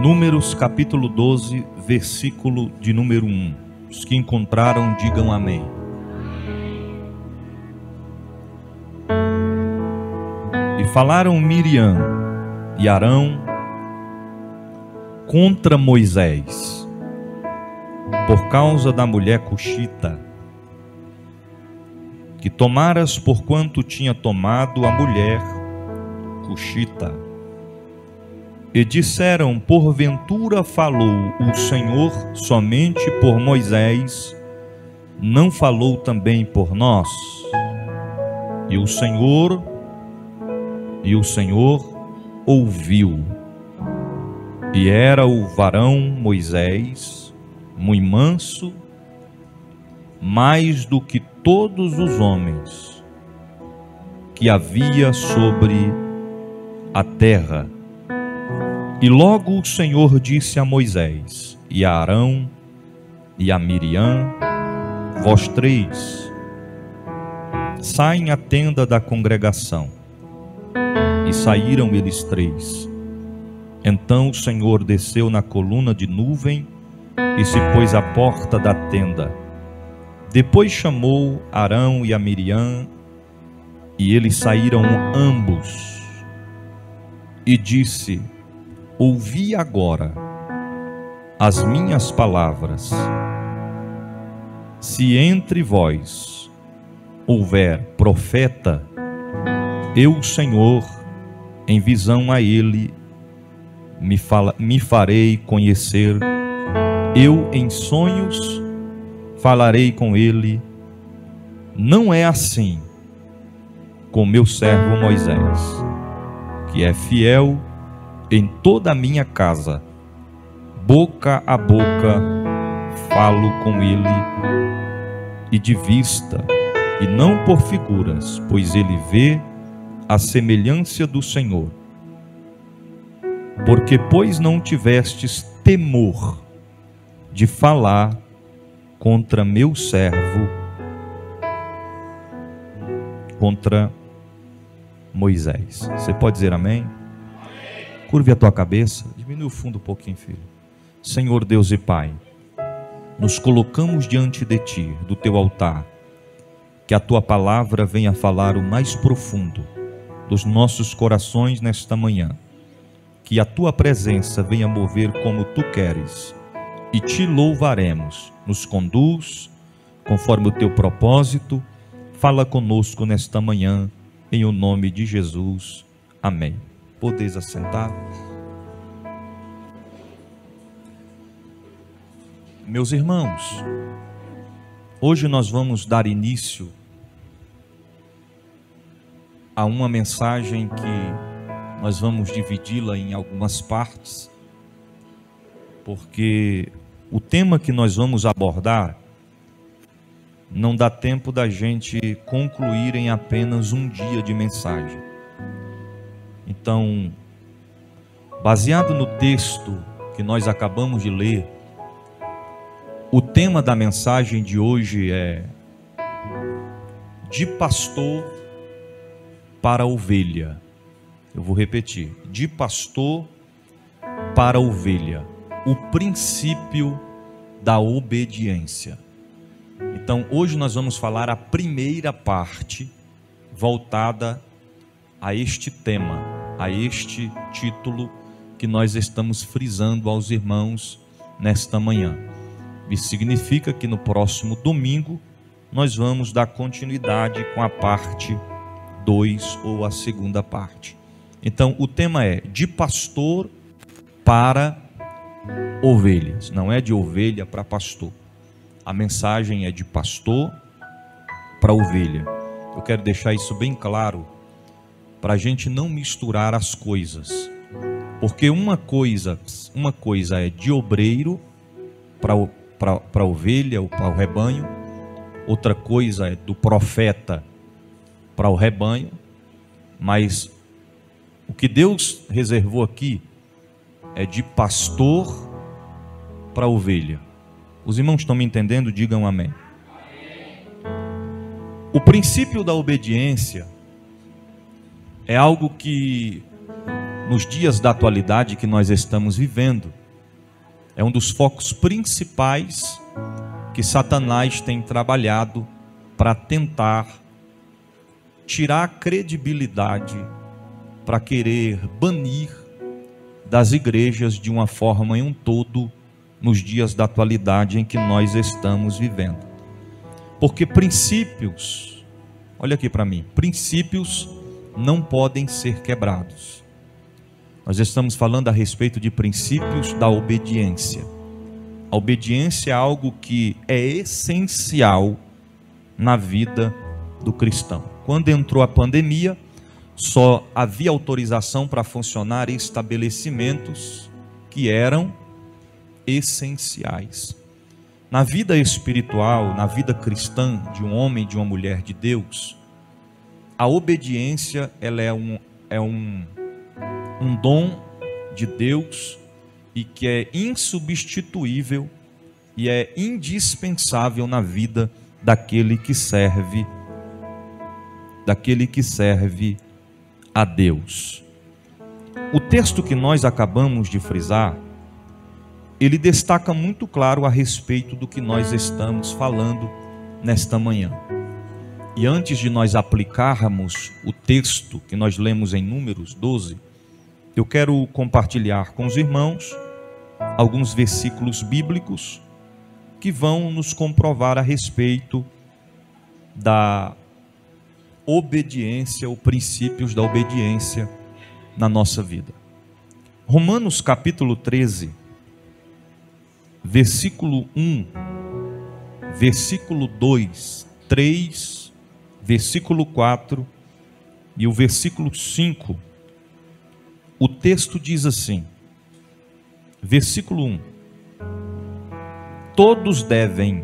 Números capítulo 12, versículo de número 1. Os que encontraram, digam amém. E falaram Miriam e Arão contra Moisés, por causa da mulher cuxita, que tomaras porquanto tinha tomado a mulher cuxita. E disseram, porventura falou o Senhor somente por Moisés, não falou também por nós? E o Senhor ouviu. E era o varão Moisés muito manso, mais do que todos os homens que havia sobre a terra. E logo o Senhor disse a Moisés e a Arão e a Miriam: vós três, saem à tenda da congregação. E saíram eles três. Então o Senhor desceu na coluna de nuvem e se pôs à porta da tenda. Depois chamou Arão e a Miriam, e eles saíram ambos. E disse: ouvi agora as minhas palavras. Se entre vós houver profeta, eu, Senhor, em visão a ele, me farei conhecer. Eu em sonhos falarei com ele. Não é assim com meu servo Moisés, que é fiel em toda a minha casa. Boca a boca falo com ele, e de vista, e não por figuras, pois ele vê a semelhança do Senhor. Porque, pois, não tivestes temor de falar contra meu servo, contra Moisés. Você pode dizer amém? Curve a tua cabeça, diminui o fundo um pouquinho, filho. Senhor Deus e Pai, nos colocamos diante de Ti, do Teu altar, que a Tua palavra venha falar o mais profundo dos nossos corações nesta manhã, que a Tua presença venha mover como Tu queres, e Te louvaremos. Nos conduz conforme o Teu propósito. Fala conosco nesta manhã, em o nome de Jesus, amém. Podeis assentar. Meus irmãos, hoje nós vamos dar início a uma mensagem que nós vamos dividi-la em algumas partes, porque o tema que nós vamos abordar não dá tempo da gente concluir em apenas um dia de mensagem. Então, baseado no texto que nós acabamos de ler, o tema da mensagem de hoje é de pastor para ovelha. Eu vou repetir: de pastor para ovelha, o princípio da obediência. Então, hoje nós vamos falar a primeira parte voltada a este tema, a este título que nós estamos frisando aos irmãos nesta manhã. Isso significa que no próximo domingo nós vamos dar continuidade com a parte 2 ou a segunda parte. Então o tema é de pastor para ovelhas, não é de ovelha para pastor. A mensagem é de pastor para ovelha. Eu quero deixar isso bem claro, para a gente não misturar as coisas, porque uma coisa é de obreiro para a ovelha ou para o rebanho, outra coisa é do profeta para o rebanho, mas o que Deus reservou aqui é de pastor para a ovelha. Os irmãos estão me entendendo? Digam amém. O princípio da obediência é algo que nos dias da atualidade que nós estamos vivendo. É um dos focos principais que Satanás tem trabalhado para tentar tirar a credibilidade, para querer banir das igrejas de uma forma em um todo nos dias da atualidade em que nós estamos vivendo. Porque princípios, olha aqui para mim, princípios não podem ser quebrados. Nós estamos falando a respeito de princípios da obediência. A obediência é algo que é essencial na vida do cristão. Quando entrou a pandemia, só havia autorização para funcionar estabelecimentos que eram essenciais. Na vida espiritual, na vida cristã de um homem e de uma mulher de Deus, a obediência ela é um dom de Deus e que é insubstituível e é indispensável na vida daquele que serve a Deus. O texto que nós acabamos de frisar, ele destaca muito claro a respeito do que nós estamos falando nesta manhã. E antes de nós aplicarmos o texto que nós lemos em Números 12, eu quero compartilhar com os irmãos alguns versículos bíblicos que vão nos comprovar a respeito da obediência, ou princípios da obediência na nossa vida. Romanos capítulo 13, versículo 1, versículo 2, 3, versículo 4 e o versículo 5, o texto diz assim, versículo 1, todos devem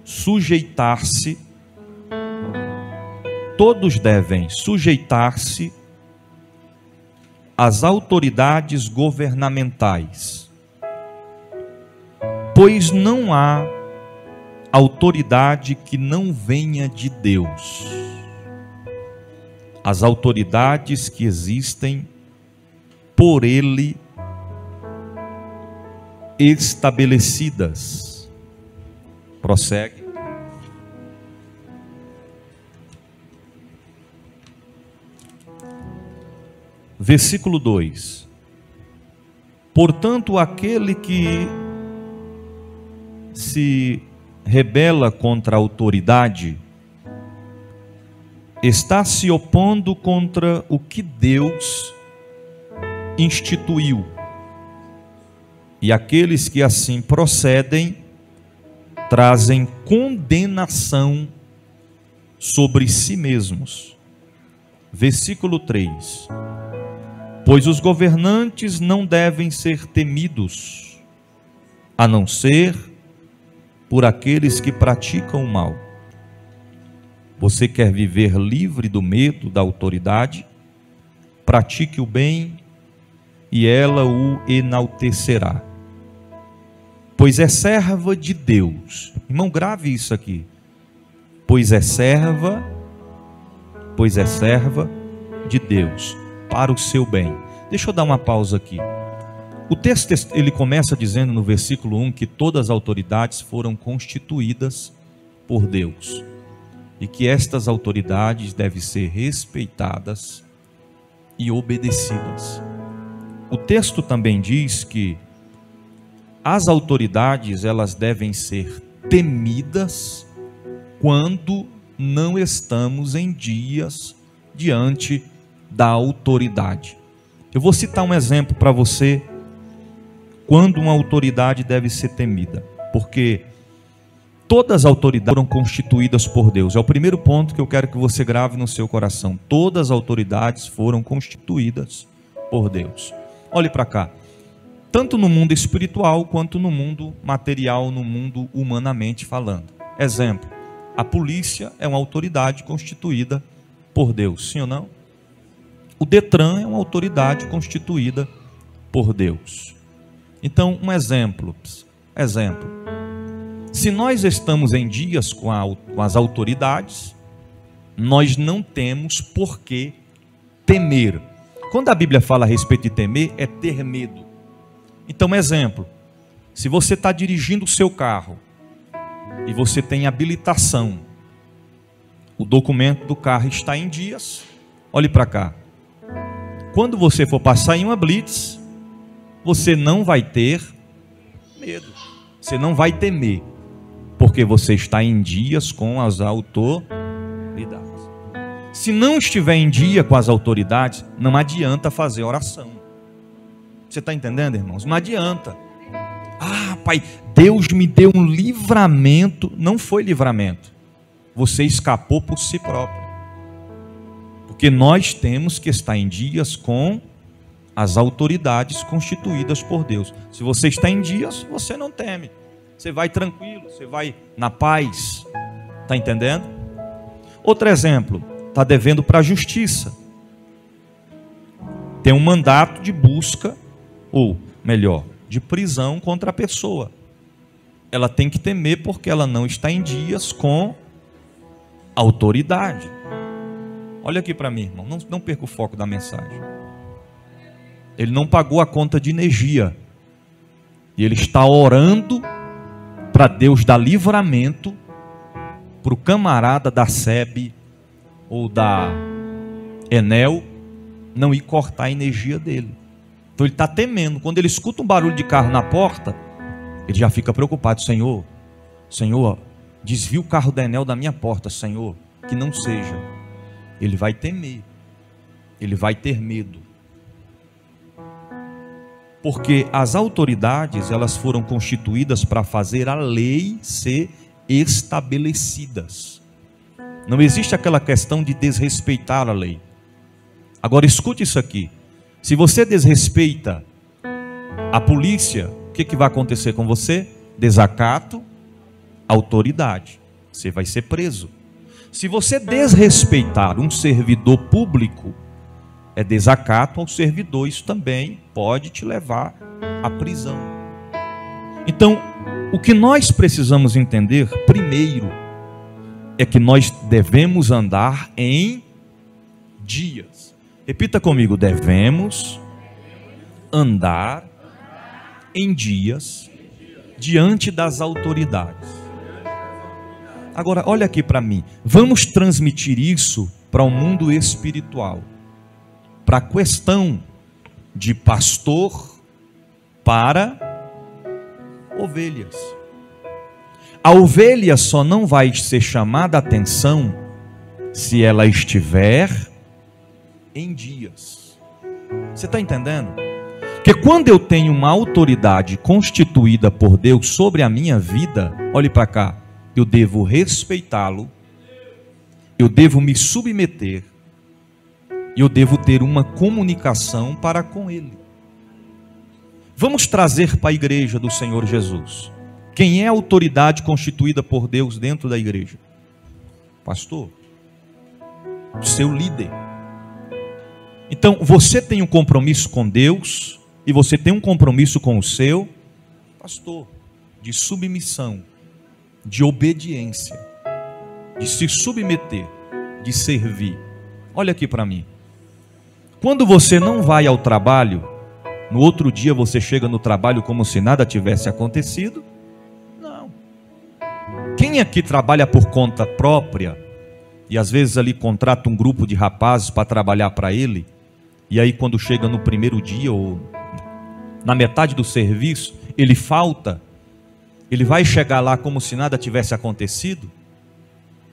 sujeitar-se às autoridades governamentais, pois não há autoridade que não venha de Deus. As autoridades que existem por Ele estabelecidas. Prossegue. Versículo 2: portanto, aquele que se rebela contra a autoridade está se opondo contra o que Deus instituiu, e aqueles que assim procedem trazem condenação sobre si mesmos. Versículo 3: pois os governantes não devem ser temidos, a não ser por aqueles que praticam o mal. Você quer viver livre do medo da autoridade? Pratique o bem e ela o enaltecerá, pois é serva de Deus. Irmão, grave isso aqui. Pois é serva de Deus, para o seu bem. Deixa eu dar uma pausa aqui. O texto ele começa dizendo no versículo 1 que todas as autoridades foram constituídas por Deus e que estas autoridades devem ser respeitadas e obedecidas. O texto também diz que as autoridades elas devem ser temidas quando não estamos em dias diante da autoridade. Eu vou citar um exemplo para você quando uma autoridade deve ser temida, porque todas as autoridades foram constituídas por Deus. É o primeiro ponto que eu quero que você grave no seu coração. Todas as autoridades foram constituídas por Deus. Olhe para cá. Tanto no mundo espiritual quanto no mundo material, no mundo humanamente falando. Exemplo, a polícia é uma autoridade constituída por Deus, sim ou não? O Detran é uma autoridade constituída por Deus. Então, um exemplo. Se nós estamos em dias com as autoridades, nós não temos por que temer. Quando a Bíblia fala a respeito de temer, é ter medo. Então, exemplo, se você está dirigindo o seu carro e você tem habilitação, o documento do carro está em dias, olhe para cá. Quando você for passar em uma blitz, você não vai ter medo, você não vai temer, porque você está em dias com as autoridades. Se não estiver em dia com as autoridades, não adianta fazer oração. Você está entendendo, irmãos? Não adianta. Ah, pai, Deus me deu um livramento. Não foi livramento. Você escapou por si próprio. Porque nós temos que estar em dias com as autoridades constituídas por Deus. Se você está em dias, você não teme. Você vai tranquilo, você vai na paz. Está entendendo? Outro exemplo. Está devendo para a justiça. Tem um mandato de busca, ou melhor, de prisão contra a pessoa. Ela tem que temer porque ela não está em dias com a autoridade. Olha aqui para mim, irmão, não perca o foco da mensagem. Ele não pagou a conta de energia. E ele está orando para Deus dar livramento para o camarada da SEB ou da Enel não ir cortar a energia dele. Então ele está temendo. Quando ele escuta um barulho de carro na porta, ele já fica preocupado. Senhor, desvia o carro da Enel da minha porta, Senhor, que não seja. Ele vai temer, ele vai ter medo. Porque as autoridades, elas foram constituídas para fazer a lei ser estabelecidas. Não existe aquela questão de desrespeitar a lei. Agora escute isso aqui. Se você desrespeita a polícia, o que vai acontecer com você? Desacato, autoridade. Você vai ser preso. Se você desrespeitar um servidor público, é desacato ao servidor. Isso também pode te levar à prisão. Então, o que nós precisamos entender, primeiro, é que nós devemos andar em dias. Repita comigo, devemos andar em dias diante das autoridades. Agora, olha aqui para mim. Vamos transmitir isso para o mundo espiritual. Para a questão de pastor para ovelhas. A ovelha só não vai ser chamada a atenção se ela estiver em dias. Você está entendendo? Porque quando eu tenho uma autoridade constituída por Deus sobre a minha vida, olhe para cá, eu devo respeitá-lo, eu devo me submeter, e eu devo ter uma comunicação para com ele. Vamos trazer para a igreja do Senhor Jesus. Quem é a autoridade constituída por Deus dentro da igreja? Pastor, seu líder. Então, você tem um compromisso com Deus e você tem um compromisso com o seu pastor, de submissão, de obediência, de se submeter, de servir. Olha aqui para mim. Quando você não vai ao trabalho, no outro dia você chega no trabalho como se nada tivesse acontecido? Não. Quem aqui trabalha por conta própria e às vezes ali contrata um grupo de rapazes para trabalhar para ele, e aí quando chega no primeiro dia ou na metade do serviço, ele falta, ele vai chegar lá como se nada tivesse acontecido?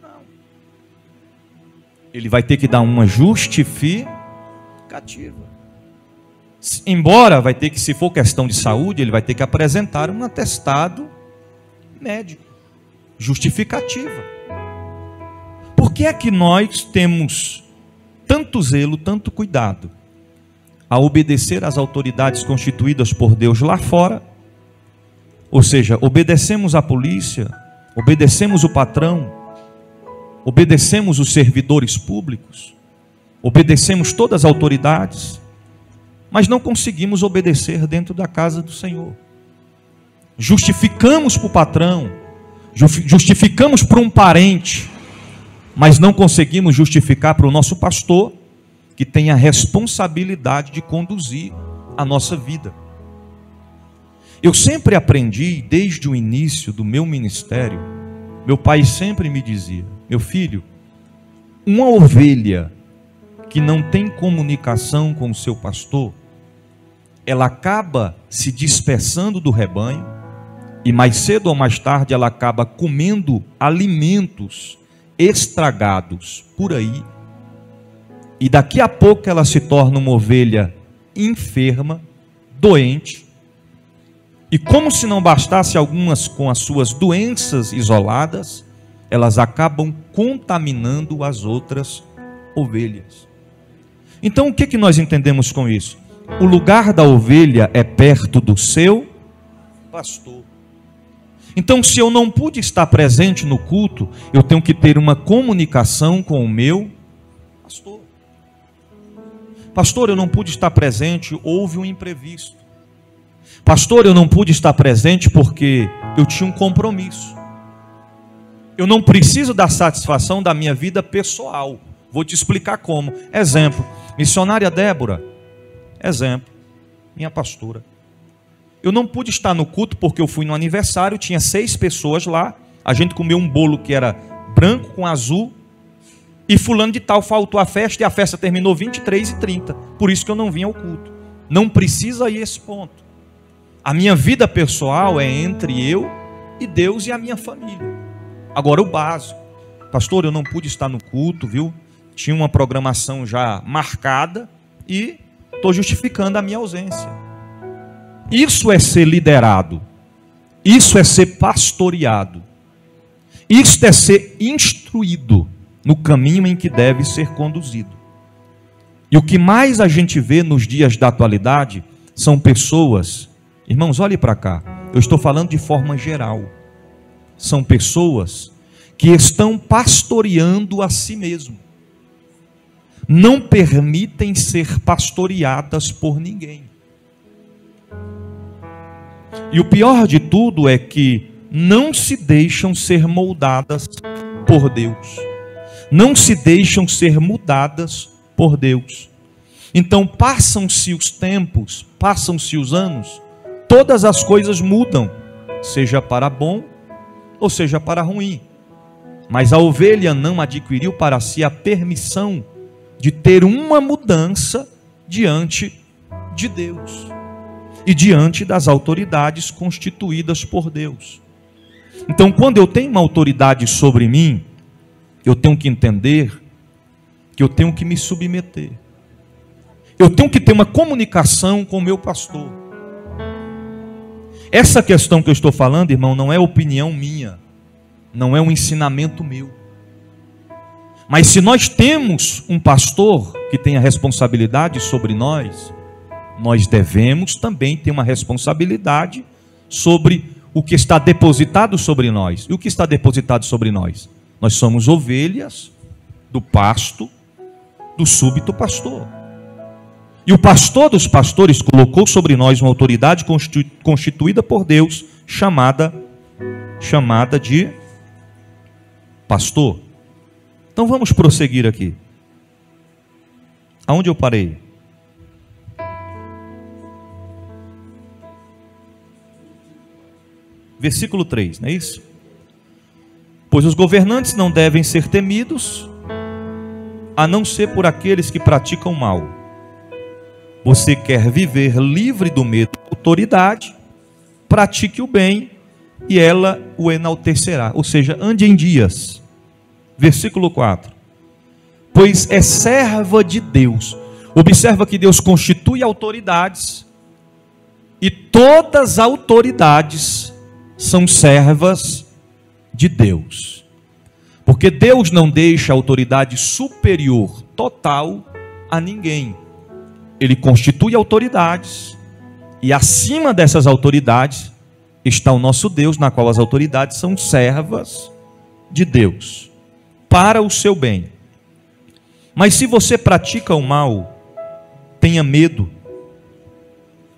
Não. Ele vai ter que dar uma justificativa. Embora vai ter que, se for questão de saúde, ele vai ter que apresentar um atestado médico, justificativa. Por que é que nós temos tanto zelo, tanto cuidado a obedecer às autoridades constituídas por Deus lá fora? Ou seja, obedecemos a polícia, obedecemos o patrão, obedecemos os servidores públicos, obedecemos todas as autoridades, mas não conseguimos obedecer dentro da casa do Senhor. Justificamos para o patrão, justificamos para um parente, mas não conseguimos justificar para o nosso pastor que tem a responsabilidade de conduzir a nossa vida. Eu sempre aprendi, desde o início do meu ministério, meu pai sempre me dizia: meu filho, uma ovelha que não tem comunicação com o seu pastor, ela acaba se dispersando do rebanho, e mais cedo ou mais tarde ela acaba comendo alimentos estragados por aí, e daqui a pouco ela se torna uma ovelha enferma, doente, e como se não bastasse algumas com as suas doenças isoladas, elas acabam contaminando as outras ovelhas. Então o que nós entendemos com isso? O lugar da ovelha é perto do seu pastor. Então, se eu não pude estar presente no culto, eu tenho que ter uma comunicação com o meu pastor. Pastor, eu não pude estar presente, houve um imprevisto. Pastor, eu não pude estar presente porque eu tinha um compromisso. Eu não preciso da satisfação da minha vida pessoal. Vou te explicar como. Exemplo, missionária Débora. Exemplo, minha pastora. Eu não pude estar no culto porque eu fui no aniversário, tinha 6 pessoas lá. A gente comeu um bolo que era branco com azul. E fulano de tal faltou a festa e a festa terminou 23h30. Por isso que eu não vim ao culto. Não precisa ir a esse ponto. A minha vida pessoal é entre eu e Deus e a minha família. Agora o básico. Pastor, eu não pude estar no culto, viu? Tinha uma programação já marcada e estou justificando a minha ausência. Isso é ser liderado. Isso é ser pastoreado. Isso é ser instruído no caminho em que deve ser conduzido. E o que mais a gente vê nos dias da atualidade são pessoas, irmãos, olhe para cá, eu estou falando de forma geral, são pessoas que estão pastoreando a si mesmo, não permitem ser pastoreadas por ninguém. E o pior de tudo é que não se deixam ser moldadas por Deus, não se deixam ser mudadas por Deus. Então passam-se os tempos, passam-se os anos, todas as coisas mudam, seja para bom ou seja para ruim. Mas a ovelha não adquiriu para si a permissão de ter uma mudança diante de Deus e diante das autoridades constituídas por Deus. Então, quando eu tenho uma autoridade sobre mim, eu tenho que entender que eu tenho que me submeter. Eu tenho que ter uma comunicação com o meu pastor. Essa questão que eu estou falando, irmão, não é opinião minha, não é um ensinamento meu. Mas se nós temos um pastor que tem a responsabilidade sobre nós, nós devemos também ter uma responsabilidade sobre o que está depositado sobre nós. E o que está depositado sobre nós? Nós somos ovelhas do pasto do súbito pastor. E o pastor dos pastores colocou sobre nós uma autoridade constituída por Deus, chamada de pastor. Então vamos prosseguir aqui. Aonde eu parei? Versículo 3, não é isso? Pois os governantes não devem ser temidos, a não ser por aqueles que praticam mal. Você quer viver livre do medo da autoridade, pratique o bem e ela o enaltecerá. Ou seja, ande em dias. Versículo 4. Pois é serva de Deus. Observa que Deus constitui autoridades e todas as autoridades são servas de Deus. Porque Deus não deixa autoridade superior total a ninguém. Ele constitui autoridades e acima dessas autoridades está o nosso Deus, na qual as autoridades são servas de Deus para o seu bem. Mas se você pratica o mal, tenha medo,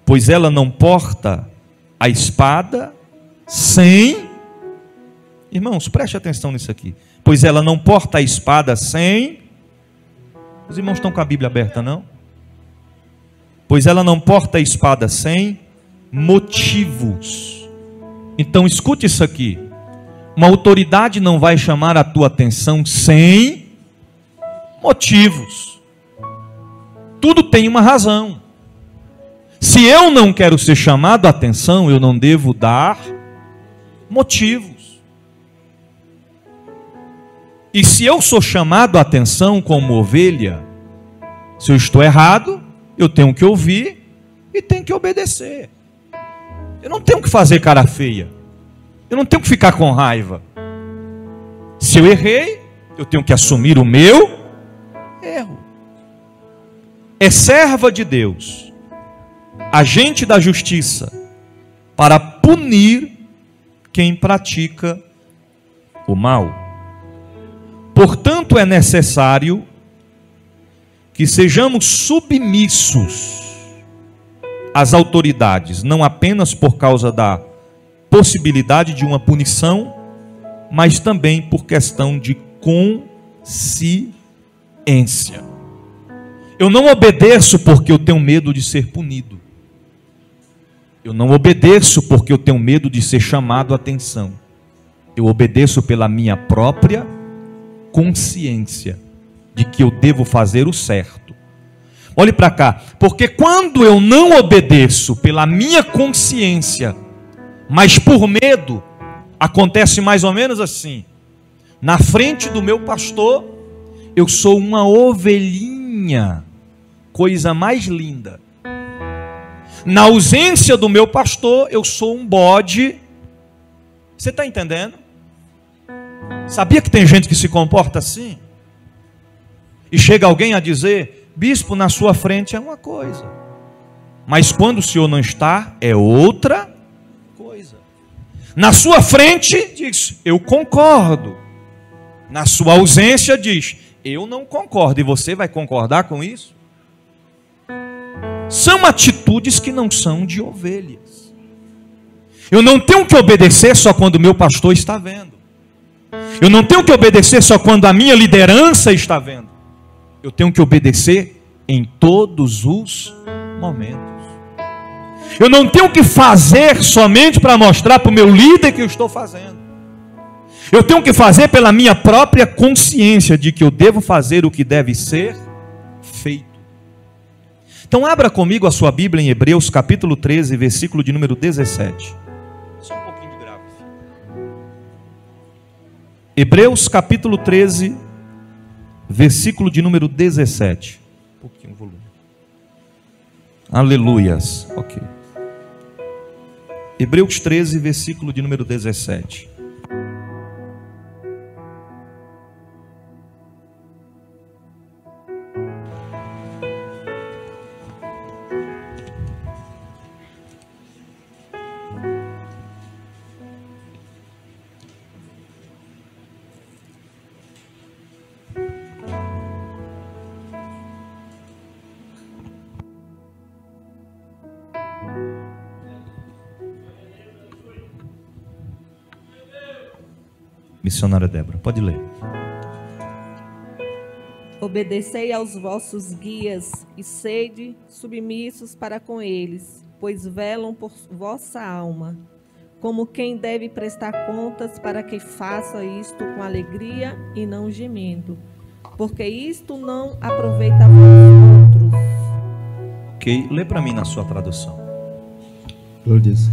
pois ela não porta a espada sem... Irmãos, preste atenção nisso aqui. Pois ela não porta a espada sem Os irmãos estão com a Bíblia aberta, não? Pois ela não porta a espada sem motivos. Então escute isso aqui. Uma autoridade não vai chamar a tua atenção sem motivos. Tudo tem uma razão. Se eu não quero ser chamado a atenção, eu não devo dar motivos. E se eu sou chamado a atenção como ovelha, se eu estou errado, eu tenho que ouvir e tenho que obedecer. Eu não tenho que fazer cara feia. Eu não tenho que ficar com raiva. Se eu errei, eu tenho que assumir o meu erro. É serva de Deus, agente da justiça, para punir quem pratica o mal. Portanto, é necessário que sejamos submissos às autoridades, não apenas por causa da possibilidade de uma punição, mas também por questão de consciência. Eu não obedeço porque eu tenho medo de ser punido. Eu não obedeço porque eu tenho medo de ser chamado a atenção. Eu obedeço pela minha própria consciência de que eu devo fazer o certo. Olhe para cá, porque quando eu não obedeço pela minha consciência, mas por medo, acontece mais ou menos assim. Na frente do meu pastor, eu sou uma ovelhinha, coisa mais linda. Na ausência do meu pastor, eu sou um bode. Você está entendendo? Sabia que tem gente que se comporta assim? E chega alguém a dizer: bispo, na sua frente é uma coisa, mas quando o senhor não está, é outra coisa. Na sua frente diz: eu concordo. Na sua ausência diz: eu não concordo. E você vai concordar com isso? São atitudes que não são de ovelhas. Eu não tenho que obedecer só quando o meu pastor está vendo. Eu não tenho que obedecer só quando a minha liderança está vendo. Eu tenho que obedecer em todos os momentos. Eu não tenho que fazer somente para mostrar para o meu líder que eu estou fazendo. Eu tenho que fazer pela minha própria consciência de que eu devo fazer o que deve ser feito. Então abra comigo a sua Bíblia em Hebreus capítulo 13, versículo de número 17. Só um pouquinho de grave. Hebreus capítulo 13, versículo de número 17. Um pouquinho o volume. Aleluias. Ok. Hebreus 13, versículo de número 17. Missionária Débora, pode ler. Obedecei aos vossos guias e sede submissos para com eles, pois velam por vossa alma, como quem deve prestar contas, para que faça isto com alegria e não gemendo, porque isto não aproveita a vós outros. Ok, lê para mim na sua tradução. Lourdes.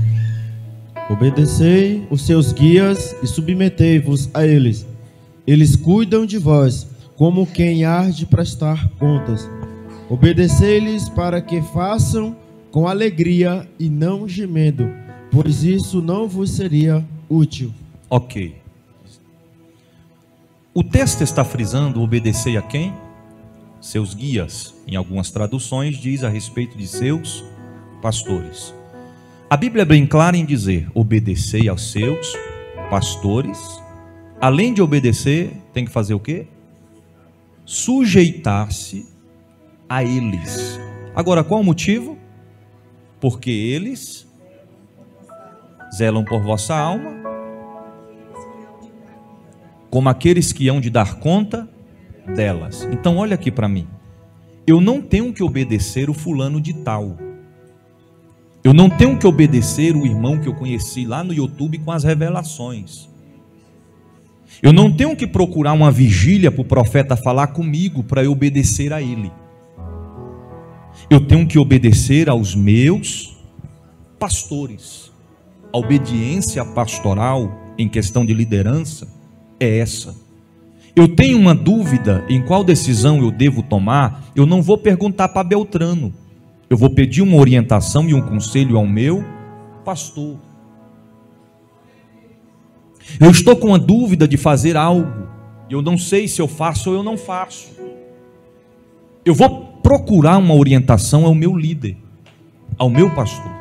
Obedecei os seus guias e submetei-vos a eles. Eles cuidam de vós, como quem há de prestar contas. Obedecei-lhes para que façam com alegria e não gemendo, pois isso não vos seria útil. Ok. O texto está frisando obedecer a quem? Seus guias. Em algumas traduções diz a respeito de seus pastores. A Bíblia é bem clara em dizer: obedecei aos seus pastores. Além de obedecer, tem que fazer o quê? Sujeitar-se a eles. Agora, qual o motivo? Porque eles zelam por vossa alma, como aqueles que hão de dar conta delas. Então olha aqui para mim. eu não tenho que obedecer o fulano de tal. Eu não tenho que obedecer o irmão que eu conheci lá no YouTube com as revelações. Eu não tenho que procurar uma vigília para o profeta falar comigo para eu obedecer a ele. Eu tenho que obedecer aos meus pastores. A obediência pastoral em questão de liderança é essa. Eu tenho uma dúvida em qual decisão eu devo tomar, eu não vou perguntar para Beltrano. Eu vou pedir uma orientação e um conselho ao meu pastor. Eu estou com uma dúvida de fazer algo, eu não sei se eu faço ou eu não faço. Eu vou procurar uma orientação ao meu líder, ao meu pastor.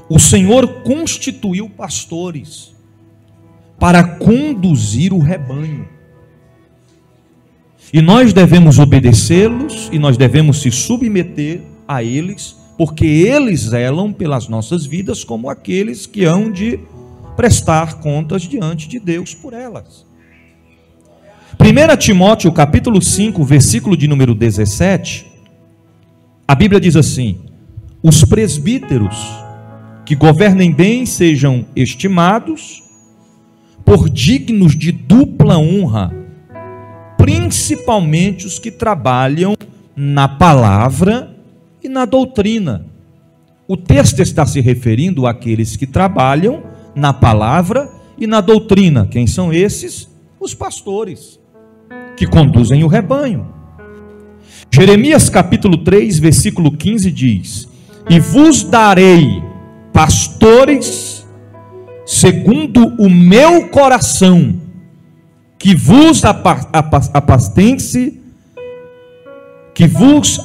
O Senhor constituiu pastores para conduzir o rebanho. E nós devemos obedecê-los e nós devemos se submeter a eles, porque eles zelam pelas nossas vidas como aqueles que hão de prestar contas diante de Deus por elas. 1 Timóteo capítulo 5, versículo de número 17, a Bíblia diz assim: os presbíteros que governem bem sejam estimados por dignos de dupla honra, principalmente os que trabalham na palavra e na doutrina. O texto está se referindo àqueles que trabalham na palavra e na doutrina. Quem são esses? Os pastores, que conduzem o rebanho. Jeremias capítulo 3, versículo 15 diz: e vos darei pastores segundo o meu coração, que vos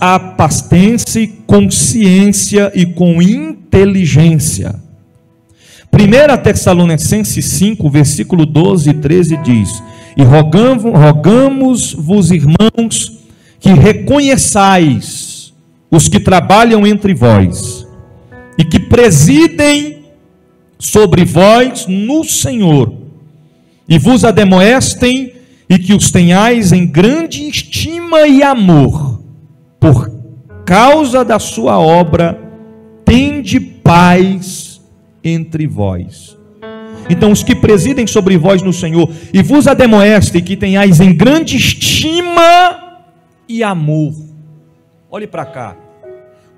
apastense com ciência e com inteligência. 1 Tessalonicenses 5, versículo 12 e 13 diz: e rogamos-vos, irmãos, que reconheçais os que trabalham entre vós e que presidem sobre vós no Senhor, e vos ademoestem, e que os tenhais em grande estima e amor, por causa da sua obra, tende paz entre vós. Então, os que presidem sobre vós no Senhor, e vos ademoestem, que tenhais em grande estima e amor. Olhe para cá.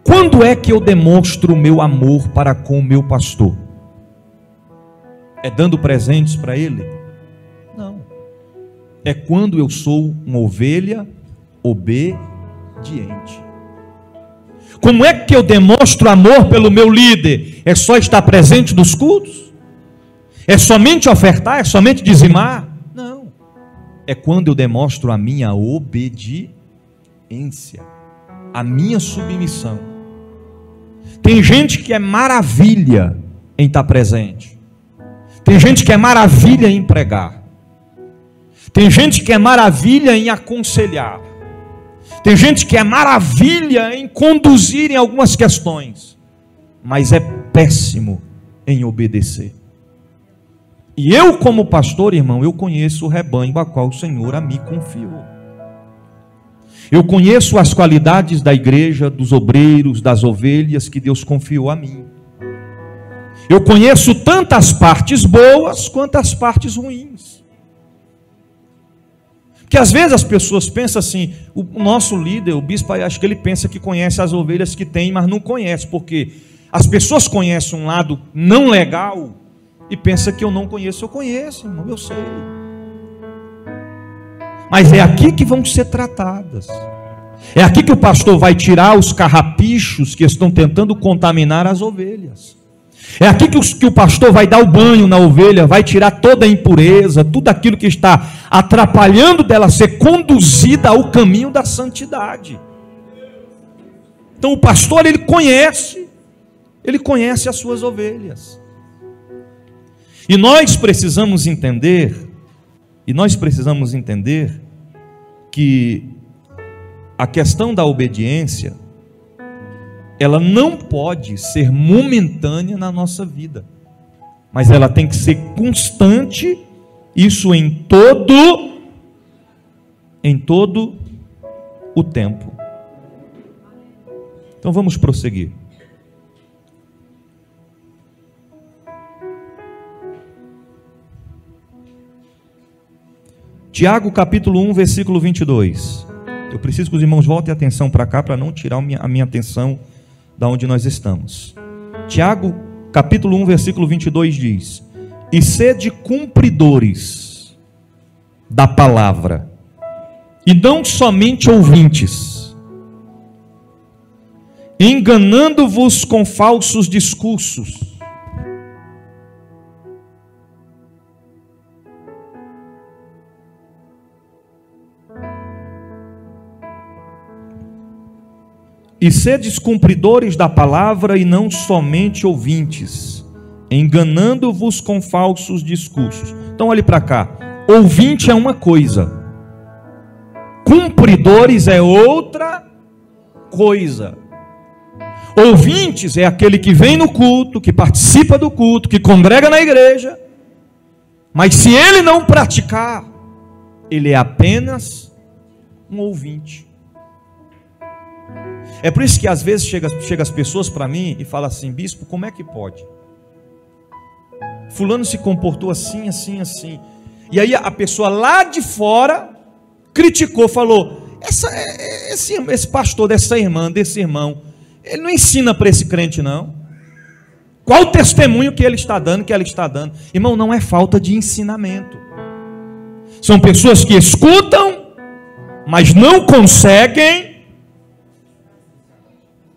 Quando é que eu demonstro o meu amor para com o meu pastor? É dando presentes para ele? Não. É quando eu sou uma ovelha obediente. Como é que eu demonstro amor pelo meu líder? É só estar presente nos cultos? É somente ofertar? É somente dizimar? Não. É quando eu demonstro a minha obediência, a minha submissão. Tem gente que é maravilha em estar presente. Tem gente que é maravilha em pregar. Tem gente que é maravilha em aconselhar. Tem gente que é maravilha em conduzir em algumas questões, mas é péssimo em obedecer. E eu, como pastor, irmão, eu conheço o rebanho a qual o Senhor a me confiou. Eu conheço as qualidades da igreja, dos obreiros, das ovelhas que Deus confiou a mim. Eu conheço tantas partes boas quanto as partes ruins. Porque às vezes as pessoas pensam assim, o nosso líder, o bispo, acho que ele pensa que conhece as ovelhas que tem, mas não conhece, porque as pessoas conhecem um lado não legal e pensam que eu não conheço. Eu conheço, irmão, eu sei. Mas é aqui que vão ser tratadas. É aqui que o pastor vai tirar os carrapichos que estão tentando contaminar as ovelhas. É aqui que o pastor vai dar o banho na ovelha, vai tirar toda a impureza, tudo aquilo que está atrapalhando dela ser conduzida ao caminho da santidade. Então o pastor, ele conhece as suas ovelhas. E nós precisamos entender que a questão da obediência, ela não pode ser momentânea na nossa vida, mas ela tem que ser constante, isso em todo o tempo. Então vamos prosseguir. Tiago capítulo 1, versículo 22. Eu preciso que os irmãos voltem a atenção para cá, para não tirar a minha atenção da onde nós estamos. Tiago capítulo 1, versículo 22 diz: e sede cumpridores da palavra, e não somente ouvintes, enganando-vos com falsos discursos. E sedes cumpridores da palavra e não somente ouvintes, enganando-vos com falsos discursos. Então olhe para cá, ouvinte é uma coisa, cumpridores é outra coisa. Ouvintes é aquele que vem no culto, que participa do culto, que congrega na igreja, mas se ele não praticar, ele é apenas um ouvinte. É por isso que às vezes chega as pessoas para mim e falam assim: bispo, como é que pode? Fulano se comportou assim, assim, assim. E aí a pessoa lá de fora criticou, falou: esse pastor dessa irmã, desse irmão, ele não ensina para esse crente não. Qual o testemunho que ele está dando, que ela está dando? Irmão, não é falta de ensinamento. São pessoas que escutam, mas não conseguem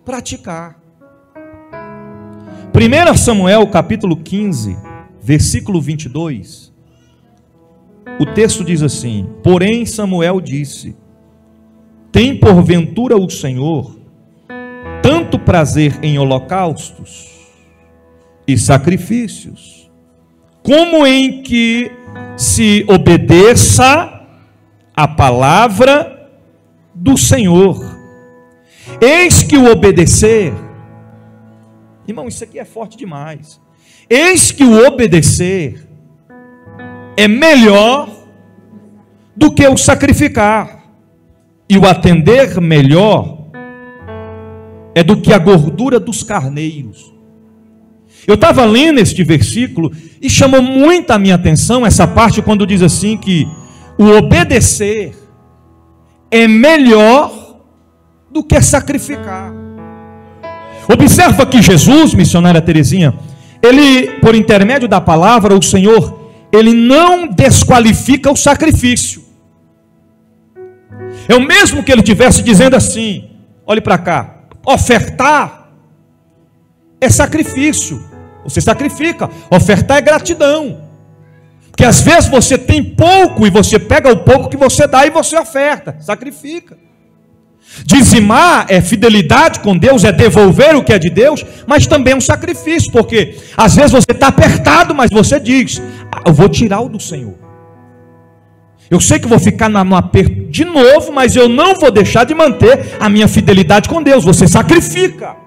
praticar. 1 Samuel capítulo 15, versículo 22, o texto diz assim: porém Samuel disse: tem porventura o Senhor tanto prazer em holocaustos e sacrifícios, como em que se obedeça a palavra do Senhor? Eis que o obedecer, irmão, isso aqui é forte demais. Eis que o obedecer é melhor do que o sacrificar, e o atender melhor é do que a gordura dos carneiros. Eu estava lendo este versículo e chamou muito a minha atenção essa parte quando diz assim que o obedecer é melhor do que sacrificar. Observa que Jesus, missionária Terezinha, ele, por intermédio da palavra, o Senhor, ele não desqualifica o sacrifício. É o mesmo que ele estivesse dizendo assim: olhe para cá, ofertar é sacrifício, você sacrifica. Ofertar é gratidão, porque às vezes você tem pouco e você pega o pouco que você dá e você oferta, sacrifica. Dizimar é fidelidade com Deus, é devolver o que é de Deus, mas também é um sacrifício, porque às vezes você está apertado, mas você diz: eu vou tirar o do Senhor. Eu sei que vou ficar no aperto de novo, mas eu não vou deixar de manter a minha fidelidade com Deus. Você sacrifica.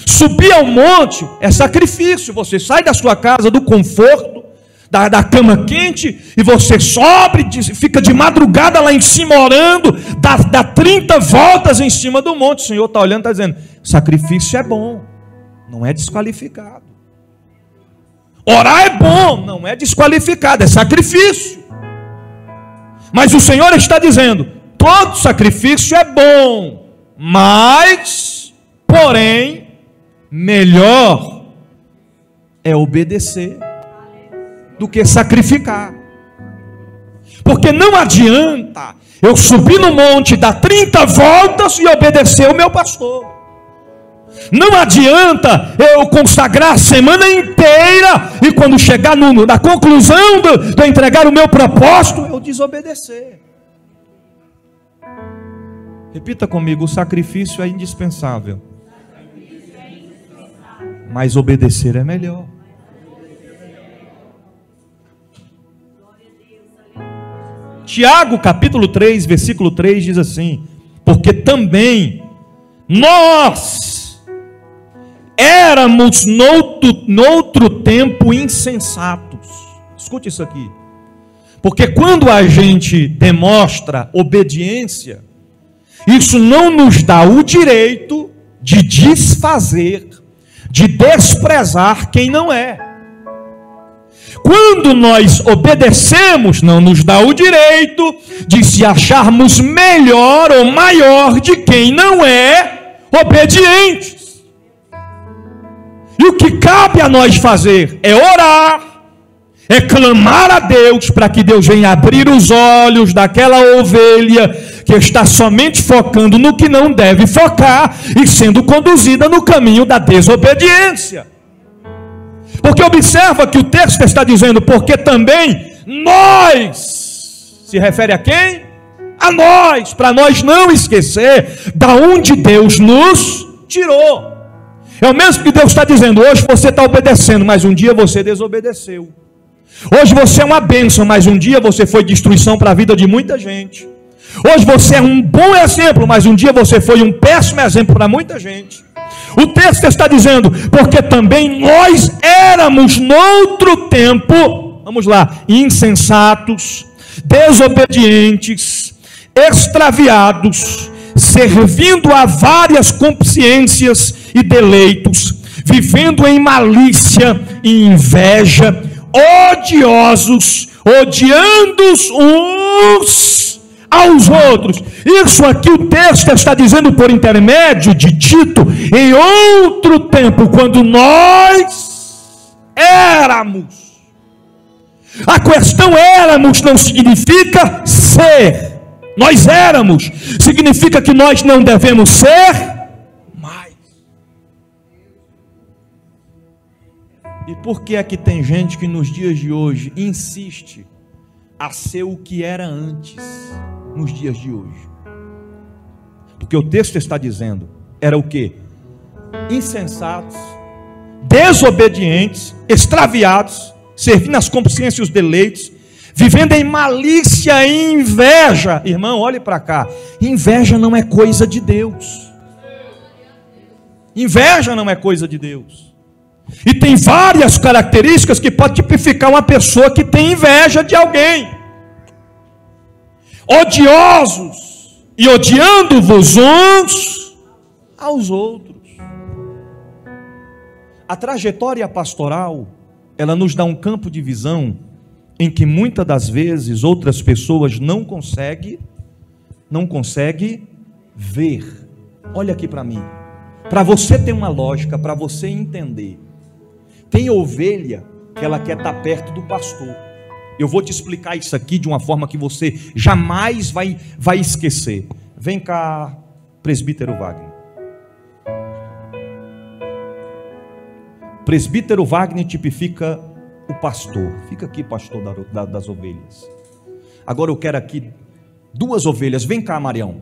Subir ao monte é sacrifício. Você sai da sua casa, do conforto, da cama quente, e você sobe, fica de madrugada lá em cima orando, dá 30 voltas em cima do monte. O Senhor está olhando e está dizendo: sacrifício é bom, não é desqualificado. Orar é bom, não é desqualificado, é sacrifício. Mas o Senhor está dizendo: todo sacrifício é bom, mas, porém, melhor é obedecer do que sacrificar. Porque não adianta eu subir no monte, dar 30 voltas e obedecer o meu pastor. Não adianta eu consagrar a semana inteira e quando chegar na conclusão de entregar o meu propósito, eu desobedecer. Repita comigo: o sacrifício é indispensável, mas obedecer é melhor. Tiago capítulo 3, versículo 3 diz assim: porque também nós éramos noutro tempo insensatos. Escute isso aqui. Porque quando a gente demonstra obediência, Isso não nos dá o direito de desfazer, de desprezar quem não é. Quando nós obedecemos, não nos dá o direito de se acharmos melhor ou maior de quem não é obediente. E o que cabe a nós fazer é orar, é clamar a Deus para que Deus venha abrir os olhos daquela ovelha que está somente focando no que não deve focar e sendo conduzida no caminho da desobediência. Porque observa que o texto está dizendo, porque também nós, se refere a quem? A nós, para nós não esquecer da onde Deus nos tirou. É o mesmo que Deus está dizendo, hoje você está obedecendo, mas um dia você desobedeceu. Hoje você é uma bênção, mas um dia você foi destruição para a vida de muita gente. Hoje você é um bom exemplo, mas um dia você foi um péssimo exemplo para muita gente. O texto está dizendo, porque também nós éramos noutro tempo, vamos lá, insensatos, desobedientes, extraviados, servindo a várias consciências e deleitos, vivendo em malícia e inveja, odiosos, odiando uns aos outros. Isso aqui o texto está dizendo por intermédio de Tito, em outro tempo, quando nós éramos. A questão éramos não significa ser. Nós éramos, significa que nós não devemos ser mais. E por que é que tem gente que nos dias de hoje insiste a ser o que era antes, nos dias de hoje? Porque o texto está dizendo, era o quê? Insensatos, desobedientes, extraviados, servindo as consciências e os deleitos, vivendo em malícia e inveja. Irmão, olhe para cá, inveja não é coisa de Deus. Inveja não é coisa de Deus. E tem várias características que pode tipificar uma pessoa que tem inveja de alguém. Odiosos e odiando-vos uns aos outros. A trajetória pastoral, ela nos dá um campo de visão em que muitas das vezes outras pessoas não conseguem ver. Olha aqui para mim, para você ter uma lógica, para você entender. Tem ovelha que ela quer estar perto do pastor. Eu vou te explicar isso aqui de uma forma que você jamais vai esquecer. Vem cá, presbítero Wagner. Presbítero Wagner tipifica o pastor. Fica aqui, pastor das ovelhas. Agora eu quero aqui 2 ovelhas. Vem cá, Marião.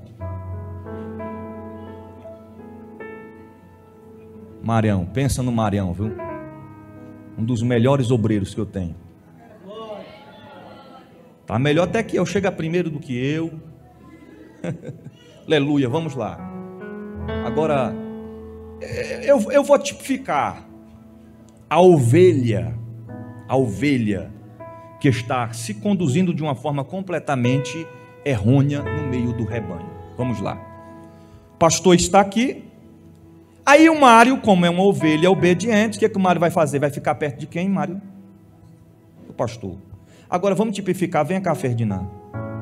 Marião, pensa no Marião, viu? Um dos melhores obreiros que eu tenho. Tá melhor até que eu. Chega primeiro do que eu. Aleluia, vamos lá. Agora, eu vou tipificar a ovelha que está se conduzindo de uma forma completamente errônea no meio do rebanho. Vamos lá. O pastor está aqui. Aí o Mário, como é uma ovelha obediente, o que o Mário vai fazer? Vai ficar perto de quem, Mário? Do pastor. Agora vamos tipificar. Vem cá, Ferdinando.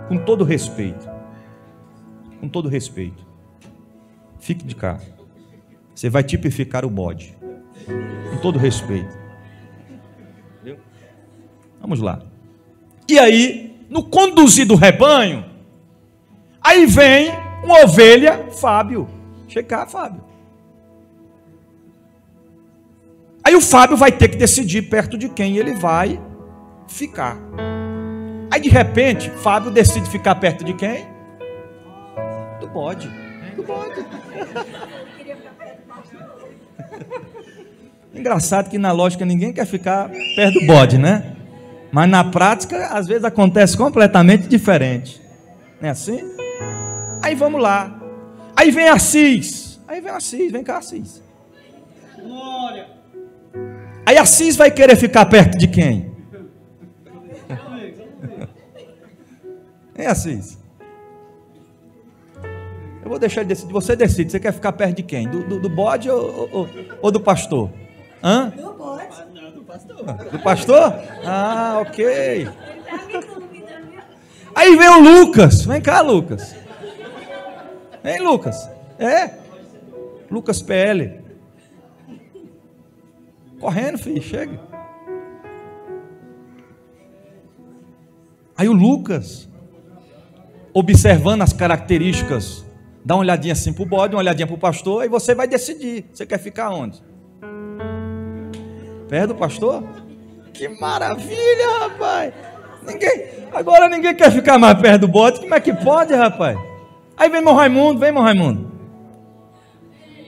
Com todo respeito. Com todo respeito. Fique de cá. Você vai tipificar o bode. Com todo respeito. Entendeu? Vamos lá. E aí, no conduzir do rebanho, aí vem uma ovelha, Fábio. Chega cá, Fábio. Aí o Fábio vai ter que decidir perto de quem ele vai ficar. Aí de repente, Fábio decide ficar perto de quem? Do bode. Do bode. Engraçado que na lógica ninguém quer ficar perto do bode, né? Mas na prática, às vezes acontece completamente diferente. Não é assim? Aí vamos lá. Aí vem Assis. Vem cá, Assis. Glória. Aí Assis vai querer ficar perto de quem? É Assis. Eu vou deixar ele decidir. Você decide. Você quer ficar perto de quem? Do bode ou do pastor? Hã? Do bode. Não, do pastor. Do pastor? Ah, ok. Aí vem o Lucas. Vem cá, Lucas. Vem, Lucas. Lucas PL. Correndo, filho. Chega. Aí o Lucas, observando as características, dá uma olhadinha assim para o bode, uma olhadinha para o pastor, aí você vai decidir. Você quer ficar onde? Perto do pastor? Que maravilha, rapaz! Agora ninguém quer ficar mais perto do bode. Como é que pode, rapaz? Aí vem meu Raimundo.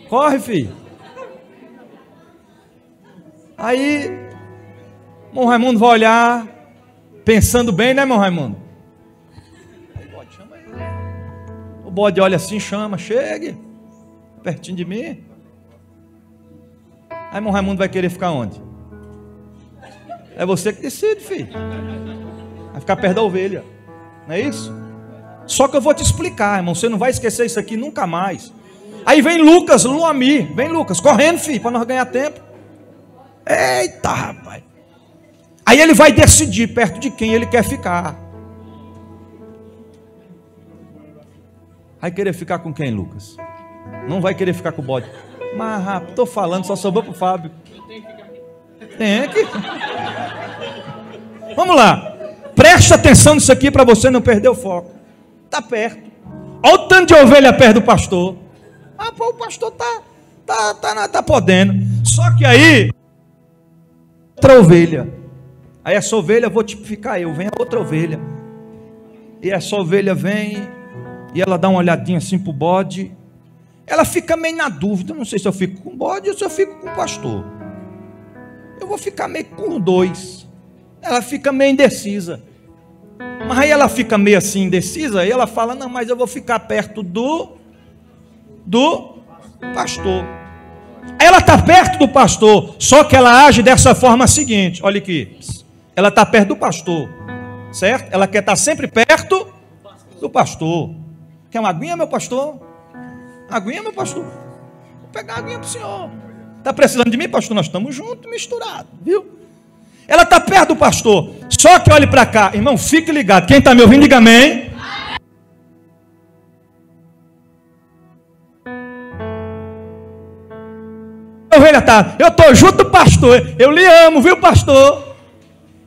Corre, filho. Aí, meu Raimundo vai olhar, pensando bem, né, meu Raimundo? O bode olha assim, chama, chegue, pertinho de mim. Aí meu Raimundo vai querer ficar onde? É você que decide, filho. Vai ficar perto da ovelha, não é isso? Só que eu vou te explicar, irmão, você não vai esquecer isso aqui nunca mais. Aí vem Lucas, Luami, vem Lucas, correndo, filho, para nós ganhar tempo. Eita, rapaz. Aí ele vai decidir perto de quem ele quer ficar. Vai querer ficar com quem, Lucas? Não vai querer ficar com o bode. Mas, rapaz, estou falando, só sobrou para o Fábio. Tem que. Vamos lá. Preste atenção nisso aqui para você não perder o foco. Está perto. Olha o tanto de ovelha perto do pastor. Ah, pô, o pastor tá podendo. Só que aí, outra ovelha. Aí essa ovelha, vou tipificar eu, vem a outra ovelha. E essa ovelha vem, e ela dá uma olhadinha assim pro bode. Ela fica meio na dúvida, não sei se eu fico com o bode ou se eu fico com o pastor. Eu vou ficar meio com os dois. Ela fica meio indecisa. Mas aí ela fica meio assim indecisa, aí ela fala, não, mas eu vou ficar perto do pastor. Ela está perto do pastor, só que ela age dessa forma seguinte, olha aqui. Ela está perto do pastor, certo? Ela quer estar sempre perto do pastor. Quer uma aguinha, meu pastor? Aguinha, meu pastor? Vou pegar a aguinha para o senhor. Está precisando de mim, pastor? Nós estamos juntos, misturados, viu? Ela está perto do pastor. Só que olhe para cá, irmão, fique ligado. Quem está me ouvindo, diga amém. A ovelha está, eu estou junto do pastor. Eu lhe amo, viu, pastor?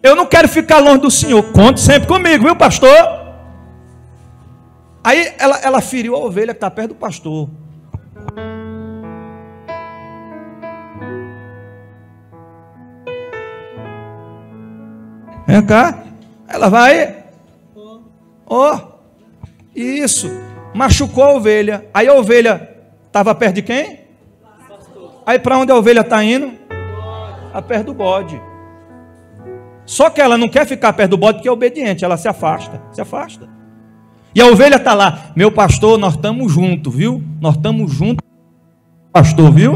Eu não quero ficar longe do senhor. Conte sempre comigo, viu, pastor? Aí ela feriu a ovelha que está perto do pastor. Vem cá. Ela vai. Isso. Machucou a ovelha. Aí a ovelha estava perto de quem? Aí para onde a ovelha está indo? A perto do bode. Só que ela não quer ficar perto do bode porque é obediente. Ela se afasta. E a ovelha está lá. Meu pastor, nós estamos juntos, viu? Nós estamos juntos, pastor, viu?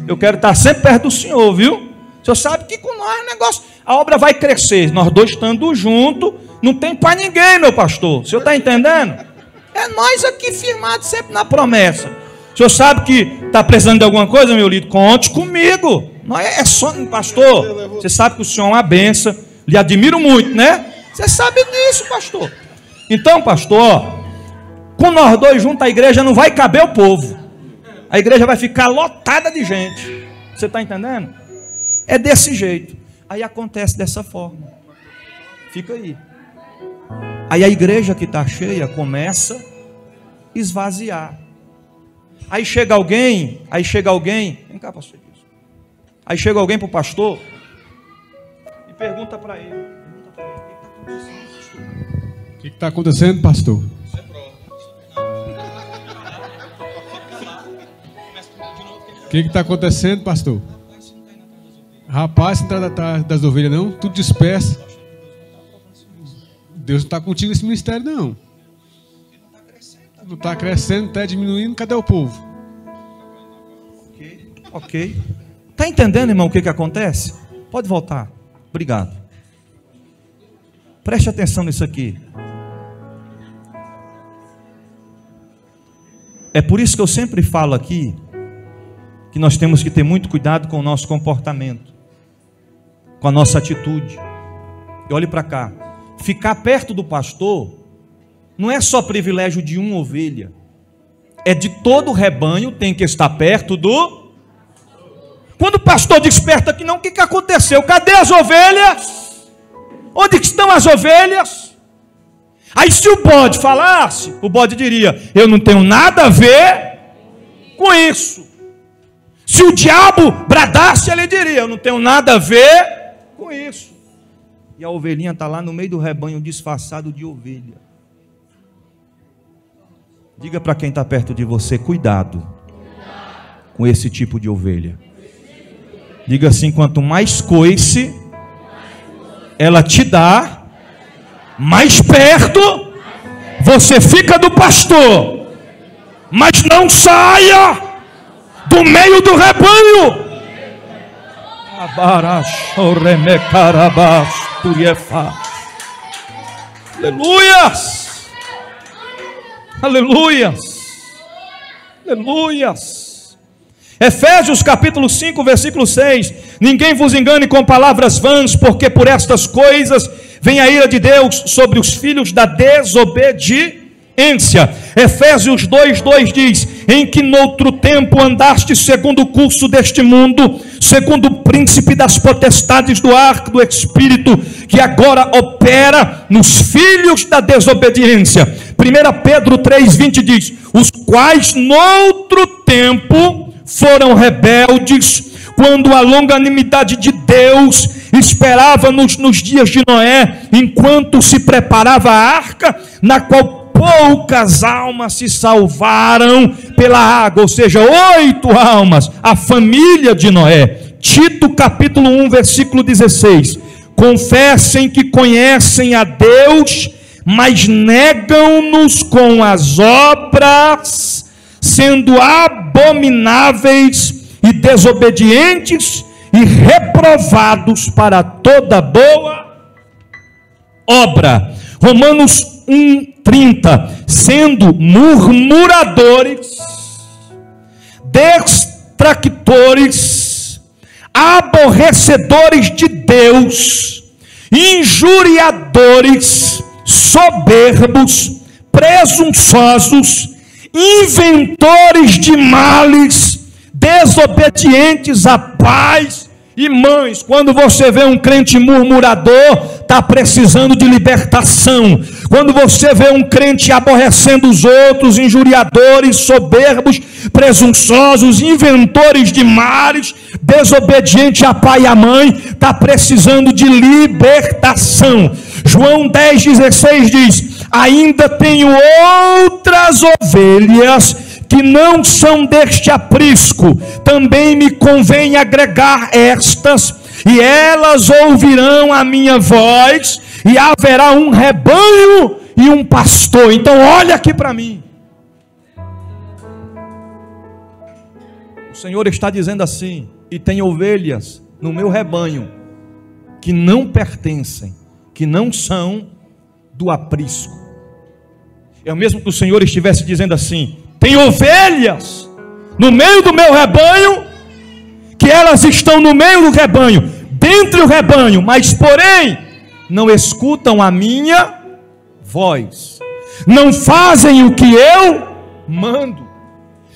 Eu quero estar sempre perto do senhor, viu? O senhor sabe que com nós o negócio, a obra vai crescer. Nós dois estando juntos, não tem para ninguém, meu pastor. O senhor está entendendo? É nós aqui firmados sempre na promessa. O senhor sabe que está precisando de alguma coisa, meu lindo? Conte comigo. Não é só, pastor. Você sabe que o senhor é uma benção. Lhe admiro muito, né? Você sabe disso, pastor. Então, pastor, com nós dois juntos, a igreja não vai caber o povo. A igreja vai ficar lotada de gente. Você está entendendo? É desse jeito. Aí acontece dessa forma. Fica aí. Aí a igreja que está cheia começa a esvaziar. Aí chega alguém. Vem cá, pastor. Aí chega alguém para o pastor e pergunta para ele. O que está acontecendo, pastor? O que está acontecendo, pastor? Rapaz, não está atrás das ovelhas não, tudo disperso. Deus não está contigo nesse ministério não. Não está crescendo, está diminuindo, cadê o povo? Ok. Está entendendo, irmão, o que acontece? Pode voltar. Obrigado. Preste atenção nisso aqui. É por isso que eu sempre falo aqui que nós temos que ter muito cuidado com o nosso comportamento, com a nossa atitude. E olhe para cá, ficar perto do pastor não é só privilégio de uma ovelha, é de todo o rebanho. Tem que estar perto do... Quando o pastor desperta que não, o que aconteceu? Cadê as ovelhas? Onde estão as ovelhas? Aí se o bode falasse, o bode diria: eu não tenho nada a ver com isso. Se o diabo bradasse, ele diria: eu não tenho nada a ver com isso. E a ovelhinha está lá no meio do rebanho, disfarçado de ovelha. Diga para quem está perto de você: cuidado com esse tipo de ovelha. Diga assim: quanto mais coice ela te dá, mais perto você fica do pastor. Mas não saia do meio do rebanho. Aleluias, aleluias, aleluias. Efésios capítulo 5, versículo 6: ninguém vos engane com palavras vãs, porque por estas coisas vem a ira de Deus sobre os filhos da desobediência. Efésios 2:2 diz: em que noutro tempo andaste segundo o curso deste mundo, segundo o príncipe das potestades do ar do Espírito, que agora opera nos filhos da desobediência. 1 Pedro 3:20 diz: os quais noutro tempo foram rebeldes, quando a longanimidade de Deus esperava nos dias de Noé, enquanto se preparava a arca, na qual poucas almas se salvaram pela água, ou seja, 8 almas, a família de Noé. Tito capítulo 1, versículo 16: confessem que conhecem a Deus, mas negam-nos com as obras, sendo abomináveis e desobedientes e reprovados para toda boa obra. Romanos 1:30: sendo murmuradores, detractores, aborrecedores de Deus, injuriadores, soberbos, presunçosos, inventores de males, desobedientes a pais e mães. Quando você vê um crente murmurador, está precisando de libertação. Quando você vê um crente aborrecendo os outros, injuriadores, soberbos, presunçosos, inventores de males, desobediente a pai e a mãe, está precisando de libertação. João 10,16 diz: ainda tenho outras ovelhas que não são deste aprisco, também me convém agregar estas, e elas ouvirão a minha voz, e haverá um rebanho e um pastor. Então olha aqui para mim, o Senhor está dizendo assim: e tem ovelhas no meu rebanho que não pertencem, que não são do aprisco. É o mesmo que o Senhor estivesse dizendo assim: tem ovelhas no meio do meu rebanho, que elas estão no meio do rebanho, dentre o rebanho, mas porém não escutam a minha voz, não fazem o que eu mando,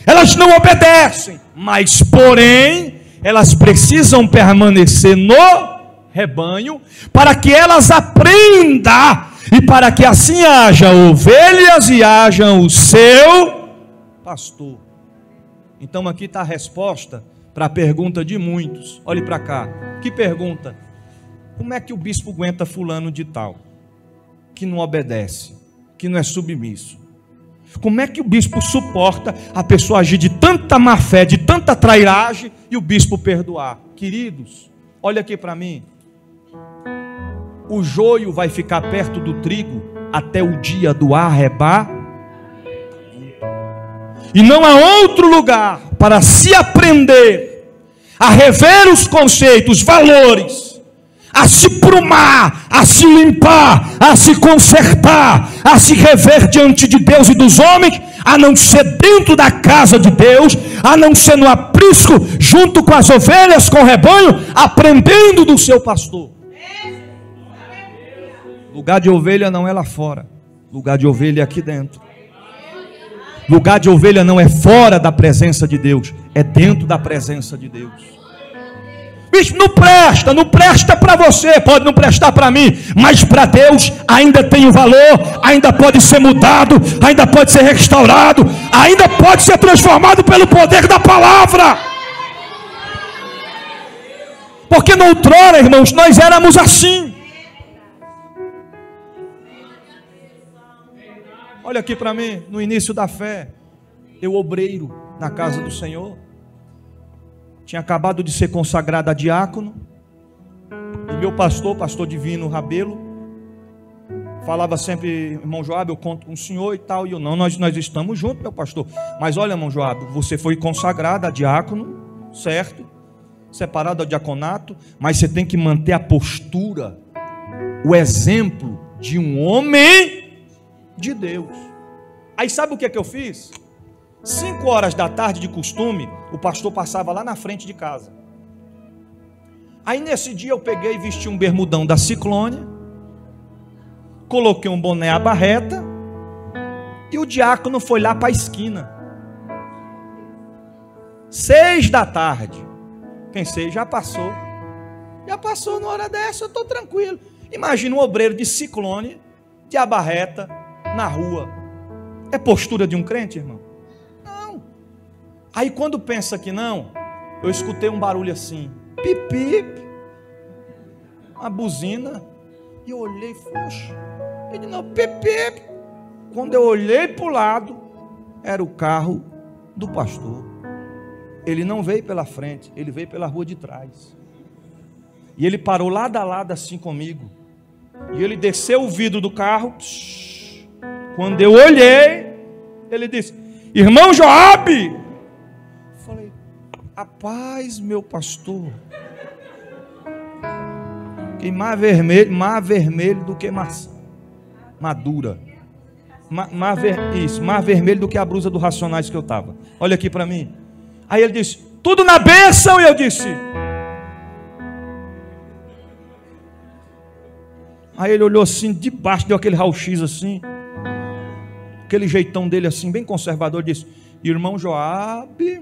elas não obedecem, mas porém elas precisam permanecer no rebanho, para que elas aprendam, e para que assim haja ovelhas e haja o seu pastor. Então aqui está a resposta para a pergunta de muitos. Olhe para cá, que pergunta: como é que o bispo aguenta fulano de tal, que não obedece, que não é submisso? Como é que o bispo suporta a pessoa agir de tanta má fé, de tanta trairagem, e o bispo perdoar? Queridos, olha aqui para mim, o joio vai ficar perto do trigo até o dia do arrebatamento. E não há outro lugar para se aprender a rever os conceitos, valores, a se prumar, a se limpar, a se consertar, a se rever diante de Deus e dos homens, a não ser dentro da casa de Deus, a não ser no aprisco, junto com as ovelhas, com o rebanho, aprendendo do seu pastor. Lugar de ovelha não é lá fora, lugar de ovelha é aqui dentro. Lugar de ovelha não é fora da presença de Deus, é dentro da presença de Deus. Bicho, não presta para você, pode não prestar para mim, mas para Deus ainda tem o valor, ainda pode ser mudado, ainda pode ser restaurado, ainda pode ser transformado pelo poder da palavra. Porque noutrora, irmãos, nós éramos assim. Olha aqui para mim, no início da fé, eu obreiro na casa do Senhor, tinha acabado de ser consagrado a diácono, e meu pastor Divino Rabelo, falava sempre: irmão Joab, eu conto com o senhor e tal, e eu: não, nós estamos juntos, meu pastor. Mas olha, irmão Joab, você foi consagrado a diácono, certo? Separado ao diaconato, mas você tem que manter a postura, o exemplo de um homem de Deus. Aí sabe o que é que eu fiz? 5 horas da tarde, de costume, o pastor passava lá na frente de casa. Aí nesse dia eu peguei e vesti um bermudão da Ciclone, coloquei um boné à barreta, e o diácono foi lá para a esquina. 6 da tarde. Pensei, já passou na hora dessa, eu estou tranquilo. Imagina um obreiro de Ciclone, de abarreta, na rua. É postura de um crente, irmão? Não. Aí quando pensa que não, eu escutei um barulho assim, pip, uma buzina, e eu olhei e falei: ele não, pip. Quando eu olhei para o lado, era o carro do pastor. Ele não veio pela frente, ele veio pela rua de trás. E ele parou lado a lado assim comigo. E ele desceu o vidro do carro. Quando eu olhei, ele disse: irmão Joab. Eu falei: a paz, meu pastor. Que mar vermelho do que maçã madura. Mar vermelho do que a blusa do Racionais que eu estava. Olha aqui para mim. Aí ele disse: tudo na bênção. E eu disse. Aí ele olhou assim de baixo, deu aquele raio-x assim, aquele jeitão dele assim, bem conservador, disse: irmão Joab,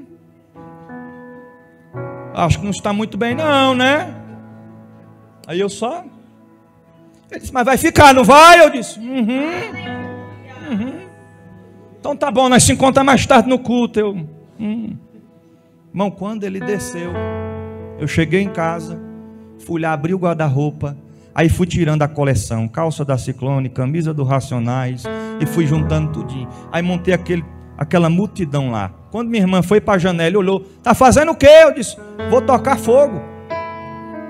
acho que não está muito bem não, né? Aí eu só... Ele disse: mas vai ficar, não vai? Eu disse: Então tá bom, nós se encontramos mais tarde no culto. Irmão, quando ele desceu, eu cheguei em casa, fui lá abrir o guarda-roupa, aí fui tirando a coleção, calça da Ciclone, camisa do Racionais, e fui juntando tudinho. Aí montei aquela multidão lá. Quando minha irmã foi para a janela e olhou: tá fazendo o quê? Eu disse: vou tocar fogo.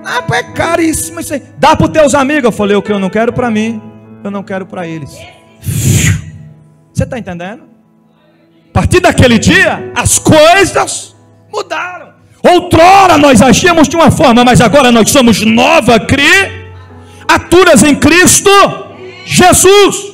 Ah, é caríssimo isso aí. Dá para os teus amigos. Eu falei: o que eu não quero para mim, eu não quero para eles. Você está entendendo? A partir daquele dia, as coisas mudaram. Outrora nós agíamos de uma forma, mas agora nós somos nova criaturas em Cristo Jesus.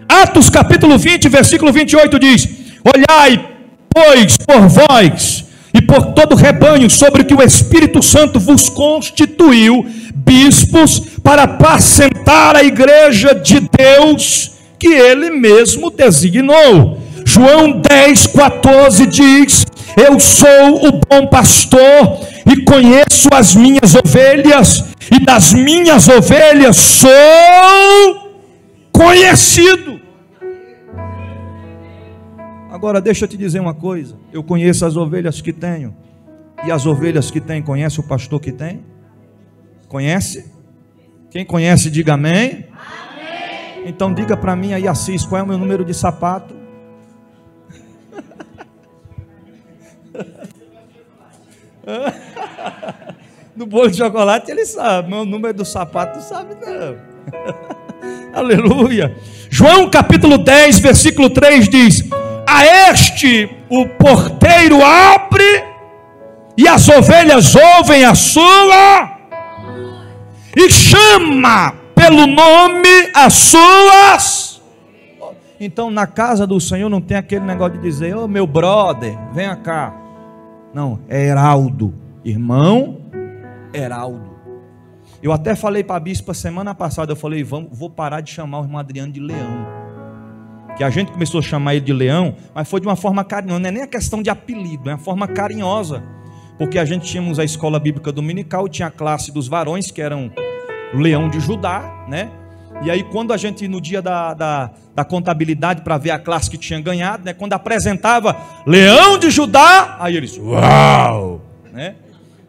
Atos capítulo 20, versículo 28 diz: olhai, pois, por vós e por todo o rebanho sobre o que o Espírito Santo vos constituiu bispos para apacentar a igreja de Deus que ele mesmo designou. João 10,14 diz: eu sou o bom pastor e conheço as minhas ovelhas, e das minhas ovelhas sou conhecido. Agora deixa eu te dizer uma coisa: eu conheço as ovelhas que tenho, e as ovelhas que tem, conhece o pastor que tem? Conhece? Quem conhece, diga amém. Amém. Então diga para mim aí, Assis, qual é o meu número de sapato? No bolo de chocolate ele sabe, mas o número do sapato não sabe não. Aleluia. João capítulo 10, versículo 3 diz: a este o porteiro abre, e as ovelhas ouvem a sua, e chama pelo nome as suas. Então, na casa do Senhor não tem aquele negócio de dizer: ô meu brother, venha cá. Não, é Heraldo, irmão Heraldo. Eu até falei para a bispa semana passada, eu falei: vou parar de chamar o irmão Adriano de Leão. Que a gente começou a chamar ele de Leão, mas foi de uma forma carinhosa, não é nem a questão de apelido, é uma forma carinhosa. Porque a gente tínhamos a escola bíblica dominical, tinha a classe dos varões, que eram o Leão de Judá, né? E aí quando a gente, no dia da contabilidade, para ver a classe que tinha ganhado, né? Quando apresentava Leão de Judá, aí eles, uau! Né?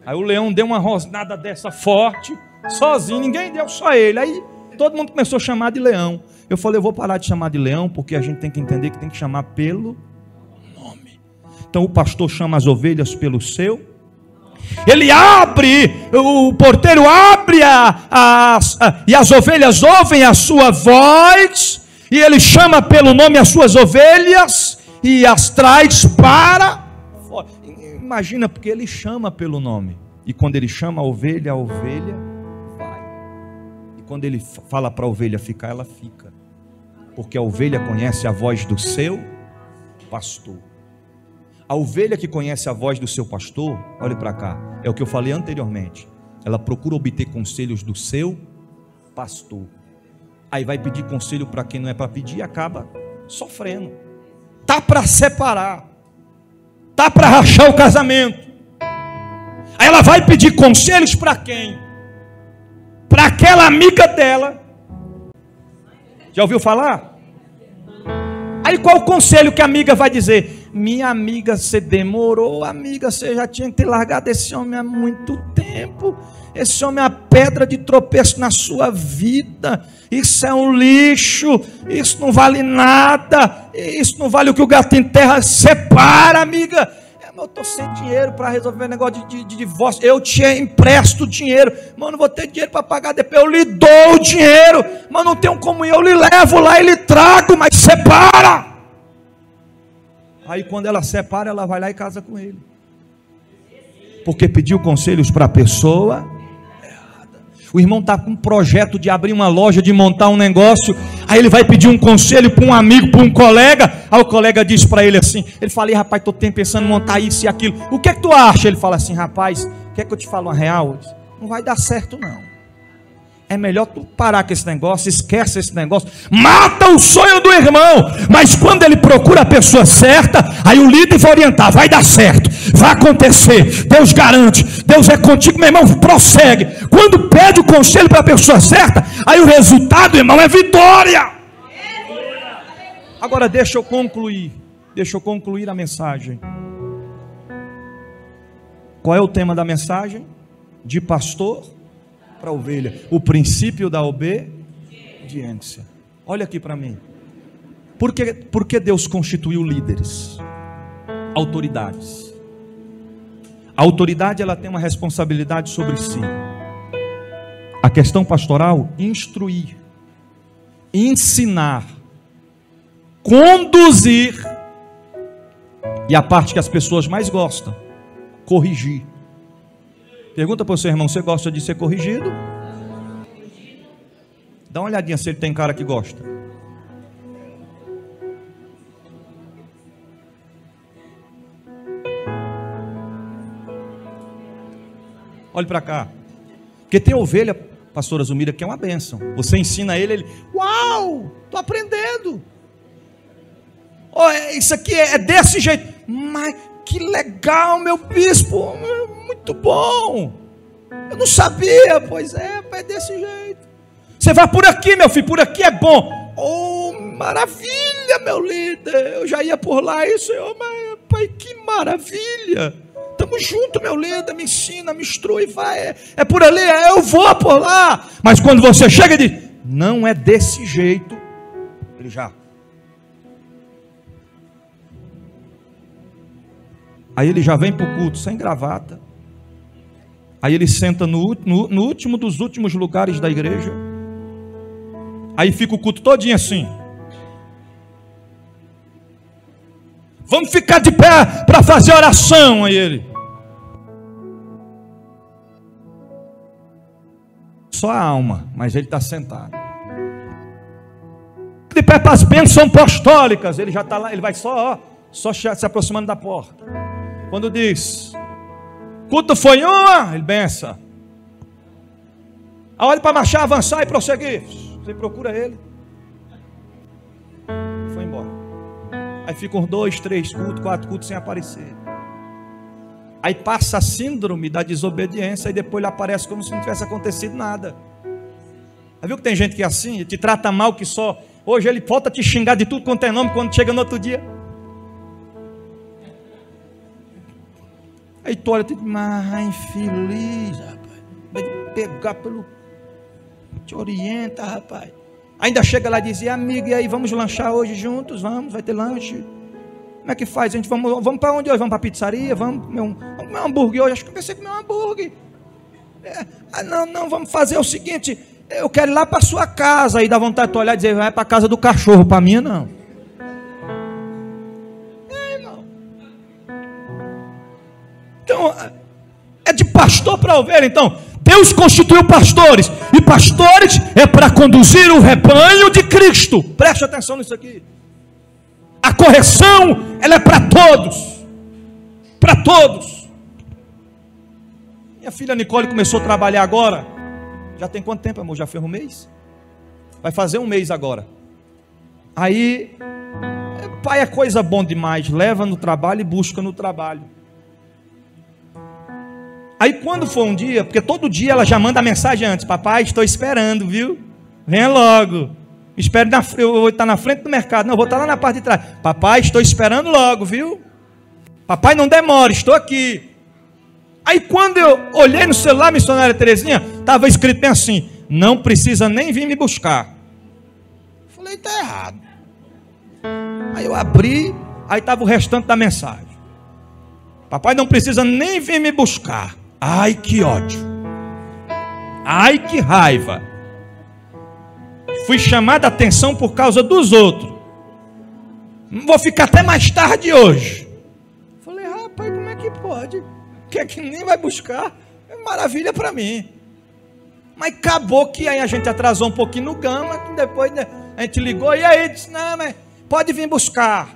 Aí o Leão deu uma rosnada dessa forte, sozinho, ninguém deu, só ele. Aí todo mundo começou a chamar de Leão. Eu falei: eu vou parar de chamar de Leão, porque a gente tem que entender que tem que chamar pelo nome. Então o pastor chama as ovelhas pelo seu. Ele abre, o porteiro abre e as ovelhas ouvem a sua voz, e ele chama pelo nome as suas ovelhas e as traz para fora. Imagina, porque ele chama pelo nome, e quando ele chama a ovelha vai, e quando ele fala para a ovelha ficar, ela fica, porque a ovelha conhece a voz do seu pastor. A ovelha que conhece a voz do seu pastor, olhe para cá, é o que eu falei anteriormente, ela procura obter conselhos do seu pastor. Aí vai pedir conselho para quem não é para pedir e acaba sofrendo. Tá para separar, tá para rachar o casamento. Aí ela vai pedir conselhos para quem? Para aquela amiga dela. Já ouviu falar? Aí qual o conselho que a amiga vai dizer? Minha amiga, você demorou, amiga, você já tinha que ter largado esse homem há muito tempo. Esse homem é a pedra de tropeço na sua vida. Isso é um lixo, isso não vale nada, isso não vale o que o gato enterra. Separa, amiga. Eu estou sem dinheiro para resolver o negócio de divórcio. Eu te empresto dinheiro, mas não vou ter dinheiro para pagar depois. Eu lhe dou o dinheiro, mas não tenho como ir. Eu lhe levo lá e lhe trago, mas separa. Aí quando ela separa, ela vai lá e casa com ele, porque pediu conselhos para a pessoa errada. O irmão está com um projeto de abrir uma loja, de montar um negócio. Aí ele vai pedir um conselho para um amigo, para um colega. Aí o colega diz para ele assim, ele fala: rapaz, estou pensando em montar isso e aquilo, o que é que tu acha? Ele fala assim: rapaz, quer que eu te fale uma real? Não vai dar certo não. É melhor tu parar com esse negócio, esquece esse negócio, mata o sonho do irmão. Mas quando ele procura a pessoa certa, aí o líder vai orientar: vai dar certo, vai acontecer, Deus garante, Deus é contigo, meu irmão, prossegue. Quando pede o conselho para a pessoa certa, aí o resultado, irmão, é vitória. Agora deixa eu concluir a mensagem. Qual é o tema da mensagem? De pastor para ovelha, o princípio da obediência. Olha aqui para mim. Por que Deus constituiu líderes, autoridades? A autoridade, ela tem uma responsabilidade sobre si. A questão pastoral: instruir, ensinar, conduzir, e a parte que as pessoas mais gostam, corrigir. Pergunta para o seu irmão: você gosta de ser corrigido? Dá uma olhadinha se ele tem cara que gosta. Olhe para cá. Porque tem ovelha, pastora Zumira, que é uma bênção. Você ensina ele, uau, estou aprendendo. Oh, isso aqui é desse jeito. Mas que legal, meu bispo, muito bom. Eu não sabia. Pois é desse jeito. Você vai por aqui, meu filho, por aqui é bom. Oh, maravilha, meu líder. Eu já ia por lá, isso, mas pai, que maravilha. Tamo junto, meu líder, me ensina, me instrui, vai. É por ali, eu vou por lá. Mas quando você chega e diz: não é desse jeito, ele já. Aí ele já vem para o culto sem gravata. Aí ele senta no último dos últimos lugares da igreja. Aí fica o culto todinho assim. Vamos ficar de pé para fazer oração. Aí ele. Só a alma, mas ele está sentado. De pé vai para as bênçãos apostólicas, ele já está lá, ele vai só se aproximando da porta. Quando diz, culto foi uma, ele bença. A hora para marchar, avançar e prosseguir, você procura ele. Foi embora. Aí ficam 2, 3 cultos, 4 cultos sem aparecer. Aí passa a síndrome da desobediência e depois ele aparece como se não tivesse acontecido nada. Já viu que tem gente que é assim, te trata mal que só... Hoje ele volta a te xingar de tudo quanto é nome quando chega no outro dia. Aí tu olha e diz, mas infeliz, rapaz. Vai pegar pelo... Te orienta, rapaz. Ainda chega lá e diz, amigo, e aí, vamos lanchar hoje juntos? Vamos, vai ter lanche. Como é que faz? A gente vamos para onde hoje? Vamos para a pizzaria? Vamos comer um hambúrguer hoje? Acho que eu pensei em comer um hambúrguer. Não, vamos fazer o seguinte, eu quero ir lá para a sua casa. Aí dá vontade de tu olhar e dizer, vai para a casa do cachorro, para mim não. Irmão. Então, é de pastor para ovelha. Então, Deus constituiu pastores, e pastores é para conduzir o rebanho de Cristo. Preste atenção nisso aqui. A correção, ela é para todos. Para todos. Minha filha Nicole começou a trabalhar agora. Já tem quanto tempo, amor? Já foi um mês? Vai fazer um mês agora. Aí, pai é coisa bom demais. Leva no trabalho e busca no trabalho. Aí quando for um dia, porque todo dia ela já manda a mensagem antes, papai, estou esperando, viu? Venha logo. Espere, eu vou estar na frente do mercado, não, eu vou estar lá na parte de trás. Papai, estou esperando logo, viu? Papai, não demore, estou aqui. Aí quando eu olhei no celular, missionária Terezinha, estava escrito bem assim, não precisa nem vir me buscar. Falei, está errado. Aí eu abri, aí estava o restante da mensagem. Papai não precisa nem vir me buscar. Ai, que ódio. Ai, que raiva. Fui chamado a atenção por causa dos outros. Vou ficar até mais tarde hoje. Falei, rapaz, como é que pode? Que é que nem vai buscar? É maravilha para mim. Mas acabou que aí a gente atrasou um pouquinho no gama. Depois a gente ligou e aí disse, não, mas pode vir buscar.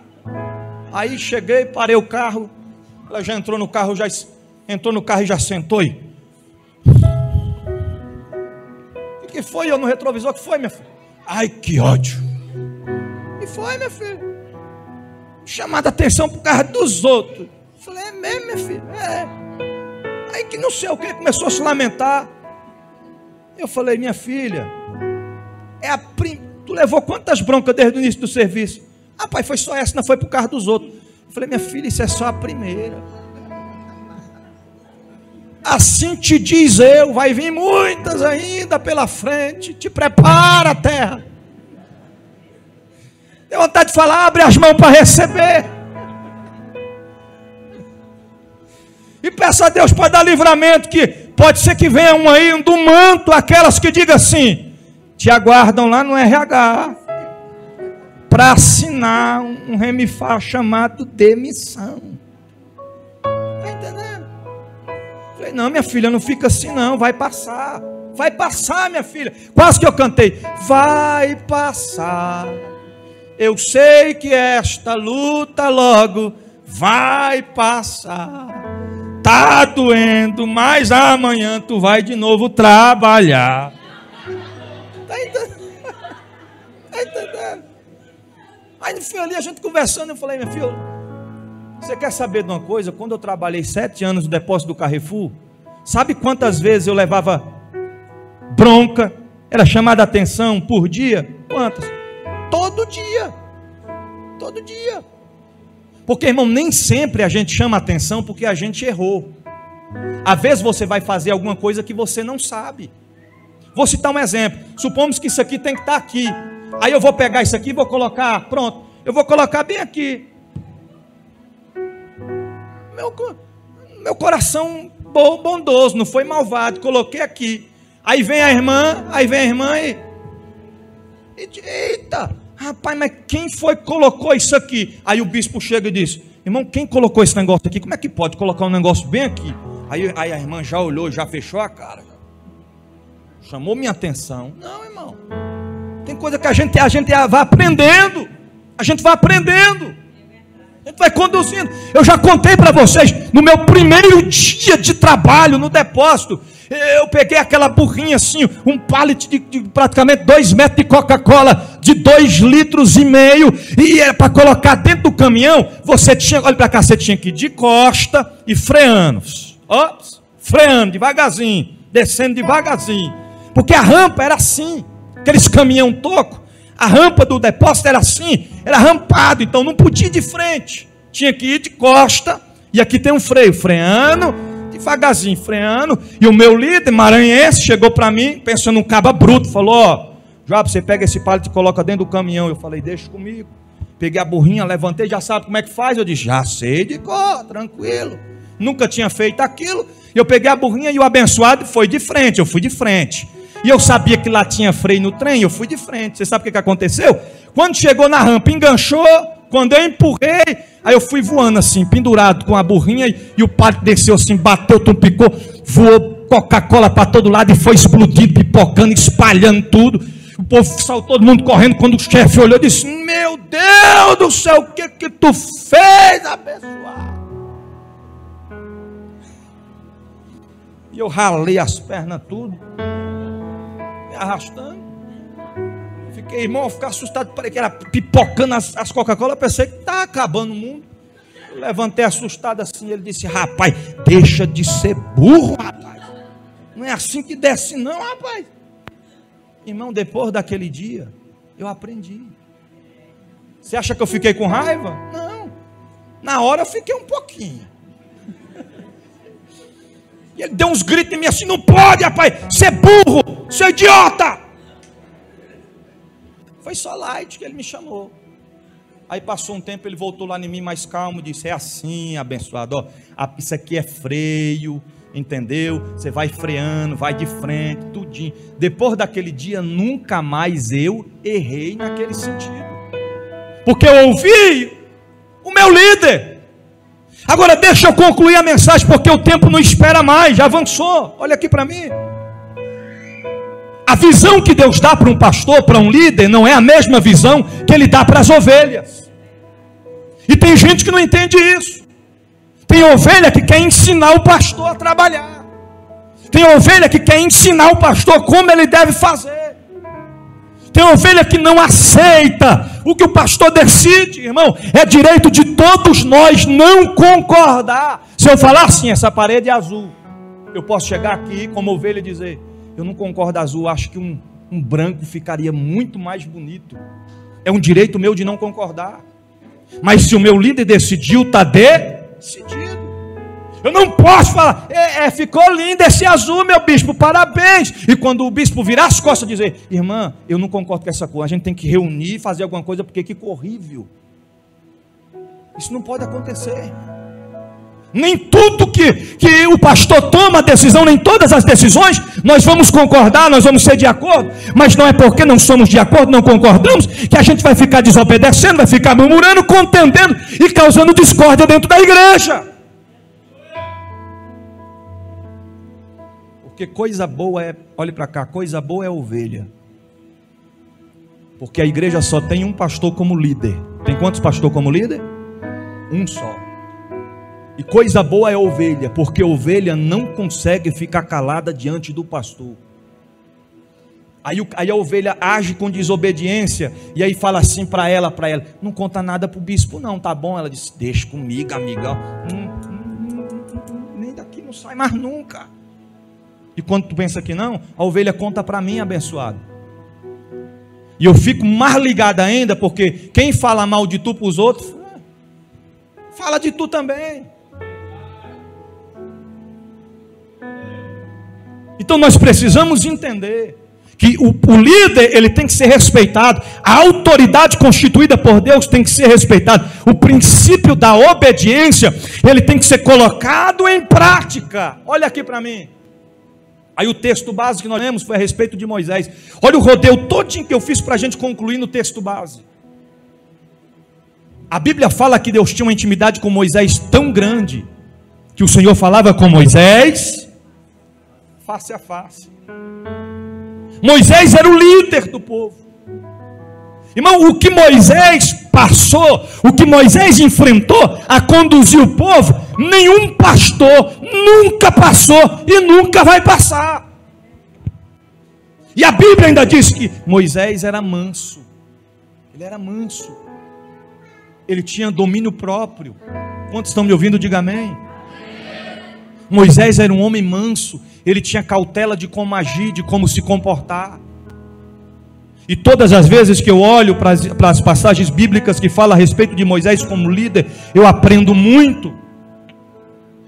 Aí cheguei, parei o carro. Ela já entrou no carro, e já sentou. E o que foi? Eu no retrovisor, o que foi, minha filha? Ai, que ódio. E foi, minha filha? Chamada a atenção por causa dos outros. Falei, é mesmo, minha filha? É. Aí que não sei o que, começou a se lamentar. Eu falei, minha filha, tu levou quantas broncas desde o início do serviço? Ah, pai, foi só essa, não foi por causa dos outros. Eu falei, minha filha, isso é só a primeira. Assim te diz eu, vai vir muitas ainda pela frente. Te prepara, terra. Deu vontade de falar, abre as mãos para receber. E peça a Deus para dar livramento, que pode ser que venha um aí do manto, aquelas que digam assim, te aguardam lá no RH, para assinar um remifar chamado demissão. Está entendendo? Falei, não, minha filha, não fica assim não, vai passar. Vai passar, minha filha. Quase que eu cantei, vai passar. Eu sei que esta luta logo vai passar. Tá doendo, mas amanhã tu vai de novo trabalhar. Tá entendendo? Tá entendendo? Aí no fim ali a gente conversando, eu falei, minha filha, você quer saber de uma coisa? Quando eu trabalhei 7 anos no depósito do Carrefour, sabe quantas vezes eu levava bronca, era chamada a atenção por dia? Quantas? Todo dia. Todo dia. Porque, irmão, nem sempre a gente chama a atenção porque a gente errou. Às vezes você vai fazer alguma coisa que você não sabe. Vou citar um exemplo. Supomos que isso aqui tem que estar aqui. Aí eu vou pegar isso aqui e vou colocar, pronto. Eu vou colocar bem aqui. Meu coração bondoso, não foi malvado. Coloquei aqui. Aí vem a irmã e eita, rapaz, mas quem foi que colocou isso aqui? Aí o bispo chega e diz, irmão, quem colocou esse negócio aqui? Como é que pode colocar um negócio bem aqui? Aí a irmã já olhou, já fechou a cara. Chamou minha atenção. Não, irmão. Tem coisa que a gente vai aprendendo. A gente vai aprendendo. A gente vai conduzindo. Eu já contei para vocês, no meu primeiro dia de trabalho no depósito, eu peguei aquela burrinha assim, um pallet de praticamente 2 metros de Coca-Cola, de 2,5 litros, e era para colocar dentro do caminhão. Você tinha, olha para cá, você tinha que ir de costa e freando. Freando devagarzinho, descendo devagarzinho. Porque a rampa era assim, aqueles caminhão toco, a rampa do depósito era assim, era rampado, então não podia ir de frente, tinha que ir de costa, e aqui tem um freio, freando, devagarzinho, freando, e o meu líder maranhense chegou para mim, pensando num caba bruto, falou, ó, Joab, você pega esse pallet e coloca dentro do caminhão. Eu falei, deixa comigo. Peguei a burrinha, levantei, já sabe como é que faz? Eu disse, já sei de cor, tranquilo, nunca tinha feito aquilo. Eu peguei a burrinha e o abençoado foi de frente, eu fui de frente. E eu sabia que lá tinha freio no trem, eu fui de frente. Você sabe o que aconteceu? Quando chegou na rampa, enganchou. Quando eu empurrei, aí eu fui voando assim, pendurado com a burrinha. E o pallet desceu assim, bateu, tumpicou, voou Coca-Cola para todo lado e foi explodindo, pipocando, espalhando tudo. O povo saiu todo mundo correndo. Quando o chefe olhou, disse, meu Deus do céu, o que tu fez, abençoado? E eu ralei as pernas tudo, me arrastando. Fiquei, irmão, fiquei assustado, parei que era pipocando as Coca-Cola, pensei que estava acabando o mundo. Eu levantei assustado assim, ele disse, rapaz, deixa de ser burro, rapaz. Não é assim que desce não, rapaz. Irmão, depois daquele dia, eu aprendi. Você acha que eu fiquei com raiva? Não. Na hora eu fiquei um pouquinho. E ele deu uns gritos em mim assim, não pode, rapaz, você é burro, você é idiota. Foi só light que ele me chamou. Aí passou um tempo, ele voltou lá em mim mais calmo, disse, é assim, abençoado, ó, isso aqui é freio, entendeu? Você vai freando, vai de frente, tudinho. Depois daquele dia, nunca mais eu errei naquele sentido. Porque eu ouvi o meu líder. Agora deixa eu concluir a mensagem, porque o tempo não espera mais, já avançou. Olha aqui para mim. A visão que Deus dá para um pastor, para um líder, não é a mesma visão que Ele dá para as ovelhas. E tem gente que não entende isso. Tem ovelha que quer ensinar o pastor a trabalhar. Tem ovelha que quer ensinar o pastor como ele deve fazer. Tem ovelha que não aceita o que o pastor decide, irmão. É direito de todos nós não concordar. Se eu falar assim, essa parede é azul, eu posso chegar aqui como ovelha e dizer, eu não concordo azul, acho que um branco ficaria muito mais bonito. É um direito meu de não concordar. Mas se o meu líder decidiu, está decidido. Eu não posso falar, ficou lindo esse azul, meu bispo, parabéns. E quando o bispo virar as costas e dizer, irmã, eu não concordo com essa cor, a gente tem que reunir e fazer alguma coisa, porque que horrível. Isso não pode acontecer. Nem tudo que o pastor toma a decisão, nem todas as decisões, nós vamos concordar, nós vamos ser de acordo. Mas não é porque não somos de acordo, não concordamos, que a gente vai ficar desobedecendo, vai ficar murmurando, contendendo e causando discórdia dentro da igreja. Porque coisa boa é, olhe para cá, coisa boa é ovelha. Porque a igreja só tem um pastor como líder. Tem quantos pastores como líder? Um só. E coisa boa é ovelha, porque ovelha não consegue ficar calada diante do pastor. Aí a ovelha age com desobediência, e aí fala assim para ela, não conta nada para o bispo não, tá bom? Ela disse, deixa comigo, amiga, nem daqui não sai mais nunca. E quando tu pensa que não, a ovelha conta para mim, abençoado. E eu fico mais ligado ainda, porque quem fala mal de tu para os outros, fala de tu também. Então nós precisamos entender que o líder, ele tem que ser respeitado, a autoridade constituída por Deus tem que ser respeitada, o princípio da obediência, ele tem que ser colocado em prática. Olha aqui para mim. Aí o texto base que nós lemos foi a respeito de Moisés. Olha o rodeio todinho que eu fiz para a gente concluir no texto base. A Bíblia fala que Deus tinha uma intimidade com Moisés tão grande, que o Senhor falava com Moisés face a face. Moisés era o líder do povo. Irmão, o que Moisés passou, o que Moisés enfrentou a conduzir o povo, nenhum pastor nunca passou e nunca vai passar. E a Bíblia ainda diz que Moisés era manso. Ele era manso. Ele tinha domínio próprio. Quantos estão me ouvindo? Diga amém. Moisés era um homem manso. Ele tinha cautela de como agir, de como se comportar. E todas as vezes que eu olho para as passagens bíblicas que falam a respeito de Moisés como líder, eu aprendo muito.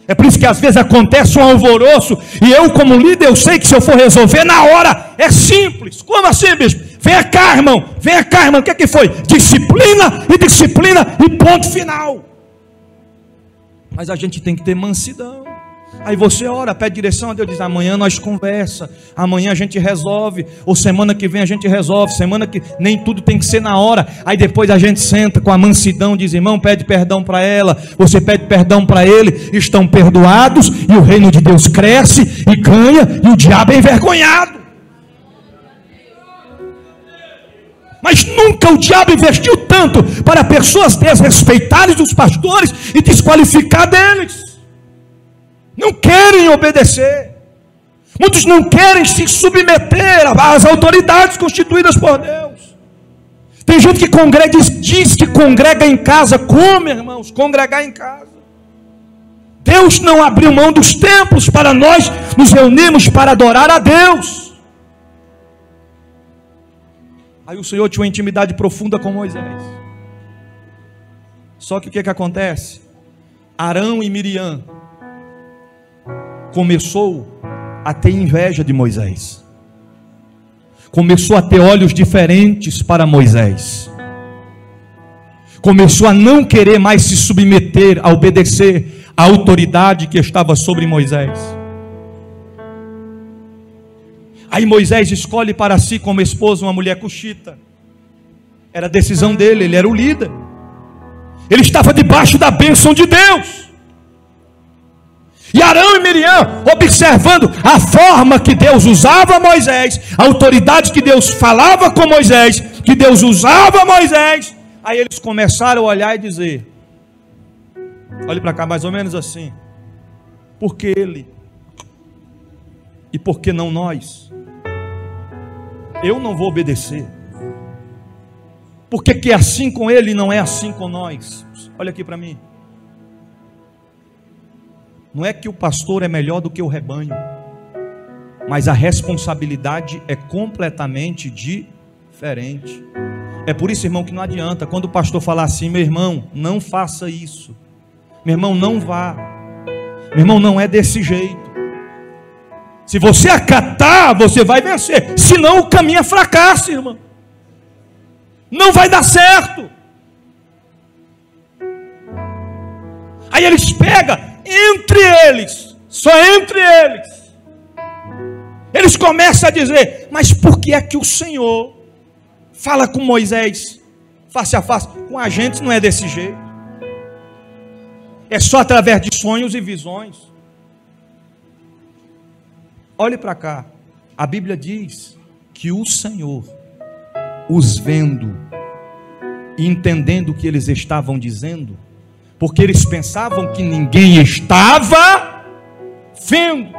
É por isso que às vezes acontece um alvoroço, e eu como líder, eu sei que se eu for resolver na hora, é simples. Como assim, bispo? Vem cá, irmão, o que foi? Disciplina e ponto final. Mas a gente tem que ter mansidão. Aí você ora, pede direção a Deus, diz: amanhã nós conversa, amanhã a gente resolve, ou semana que vem a gente resolve, semana que nem tudo tem que ser na hora. Aí depois a gente senta com a mansidão, diz: irmão, pede perdão para ela, você pede perdão para ele, estão perdoados, e o reino de Deus cresce e ganha, e o diabo é envergonhado. Mas nunca o diabo investiu tanto para pessoas desrespeitarem os pastores e desqualificar deles. Não querem obedecer. Muitos não querem se submeter às autoridades constituídas por Deus. Tem gente que congrega, diz que congrega em casa. Como, irmãos? Congregar em casa. Deus não abriu mão dos templos para nós nos reunirmos para adorar a Deus. Aí o Senhor tinha uma intimidade profunda com Moisés. Só que o que acontece? Arão e Miriam começou a ter inveja de Moisés, começou a ter olhos diferentes para Moisés, começou a não querer mais se submeter, a obedecer à autoridade que estava sobre Moisés. Aí Moisés escolhe para si como esposa uma mulher cuxita. Era a decisão dele, ele era o líder, ele estava debaixo da bênção de Deus. E Arão e Miriam, observando a forma que Deus usava Moisés, a autoridade que Deus falava com Moisés, que Deus usava Moisés, aí eles começaram a olhar e dizer: olhe para cá, mais ou menos assim: por que ele? E por que não nós? Eu não vou obedecer. Por que é assim com ele e não é assim com nós? Olha aqui para mim. Não é que o pastor é melhor do que o rebanho, mas a responsabilidade é completamente diferente. É por isso, irmão, que não adianta quando o pastor falar assim: meu irmão, não faça isso, meu irmão, não vá, meu irmão, não é desse jeito. Se você acatar, você vai vencer, senão o caminho é fracasso, irmão, não vai dar certo. Aí eles pegam entre eles, só entre eles, eles começam a dizer: mas por que é que o Senhor fala com Moisés face a face? Com a gente não é desse jeito, é só através de sonhos e visões. Olhe para cá, a Bíblia diz que o Senhor, os vendo e entendendo o que eles estavam dizendo, porque eles pensavam que ninguém estava vendo.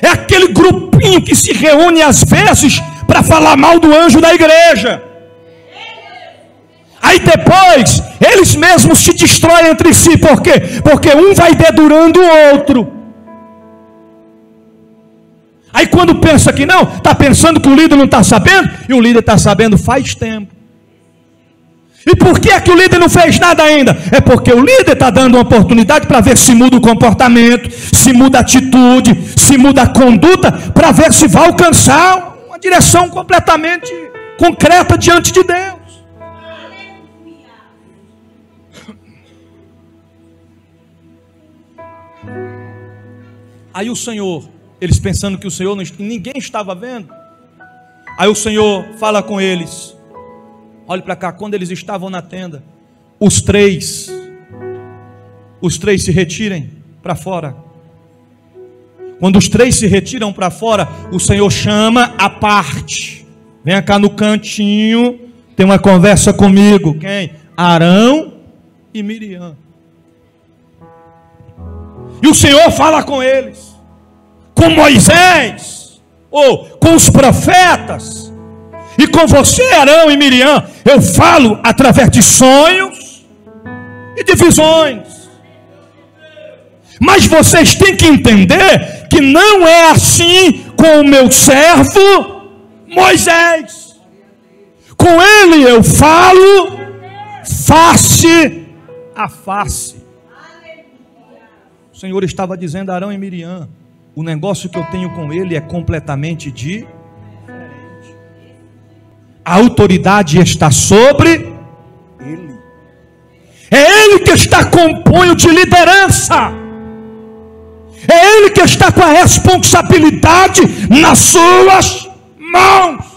É aquele grupinho que se reúne às vezes para falar mal do anjo da igreja. Aí depois eles mesmos se destroem entre si. Por quê? Porque um vai dedurando o outro. Aí quando pensa que não, está pensando que o líder não está sabendo, e o líder está sabendo faz tempo. E por que é que o líder não fez nada ainda? É porque o líder está dando uma oportunidade para ver se muda o comportamento, se muda a atitude, se muda a conduta, para ver se vai alcançar uma direção completamente concreta diante de Deus. Aí o Senhor, eles pensando que o Senhor ninguém estava vendo, aí o Senhor fala com eles. Olhe para cá, quando eles estavam na tenda, os três se retirem para fora. Quando os três se retiram para fora, o Senhor chama a parte: venha cá no cantinho, tem uma conversa comigo. Quem? Arão e Miriam. E o Senhor fala com eles, com Moisés, ou com os profetas, e com você, Arão e Miriam, eu falo através de sonhos e de visões. Mas vocês têm que entender que não é assim com o meu servo Moisés. Com ele eu falo face a face. O Senhor estava dizendo a Arão e Miriam, o negócio que eu tenho com ele é completamente diferente. A autoridade está sobre ele. É ele que está com punho de liderança. É ele que está com a responsabilidade nas suas mãos.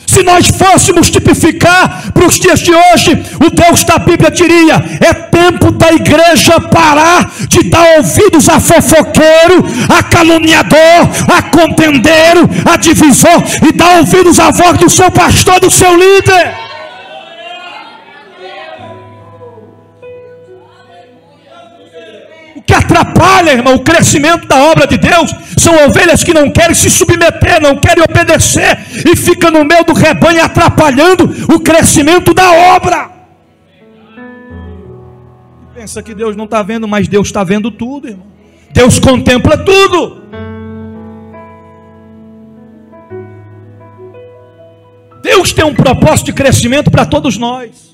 Se nós fôssemos tipificar para os dias de hoje, o Deus da Bíblia diria: é tempo da igreja parar de dar ouvidos a fofoqueiro, a caluniador, a contendeiro, a divisor, e dar ouvidos à voz do seu pastor, do seu líder. O que atrapalha, irmão, o crescimento da obra de Deus são ovelhas que não querem se submeter, não querem obedecer, e fica no meio do rebanho atrapalhando o crescimento da obra. Pensa que Deus não está vendo, mas Deus está vendo tudo, irmão. Deus contempla tudo. Deus tem um propósito de crescimento para todos nós.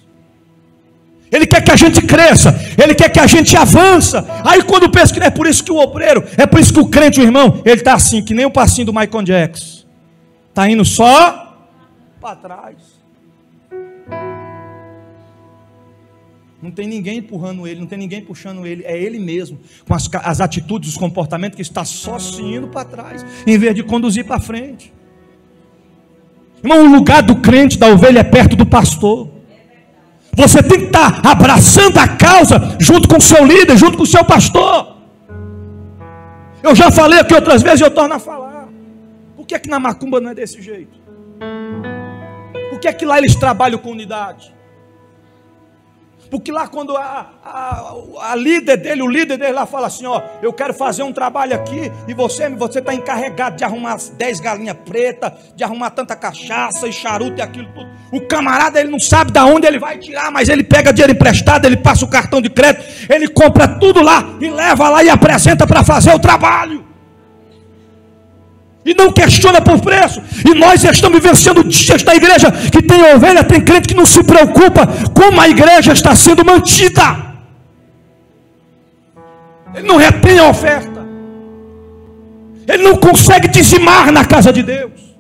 Ele quer que a gente cresça, Ele quer que a gente avança. Aí quando pensa que não é por isso que o obreiro, é por isso que o crente, o irmão, ele está assim, que nem o passinho do Michael Jackson, está indo só para trás. Não tem ninguém empurrando ele, não tem ninguém puxando ele, é ele mesmo, com as atitudes, os comportamentos, que está só se indo para trás, em vez de conduzir para frente. Irmão, o lugar do crente, da ovelha, é perto do pastor. Você tem que estar abraçando a causa junto com o seu líder, junto com o seu pastor. Eu já falei aqui outras vezes e eu torno a falar. Por que na macumba não é desse jeito? Por que lá eles trabalham com unidade? Porque lá quando a líder dele, o líder dele lá fala assim, ó, eu quero fazer um trabalho aqui, e você está encarregado de arrumar 10 galinhas pretas, de arrumar tanta cachaça e charuto e aquilo tudo. O camarada, ele não sabe de onde ele vai tirar, mas ele pega dinheiro emprestado, ele passa o cartão de crédito, ele compra tudo lá e leva lá e apresenta para fazer o trabalho. E não questiona por preço. E nós estamos vivenciando dias da igreja que tem ovelha, tem crente que não se preocupa como a igreja está sendo mantida. Ele não retém a oferta. Ele não consegue dizimar na casa de Deus.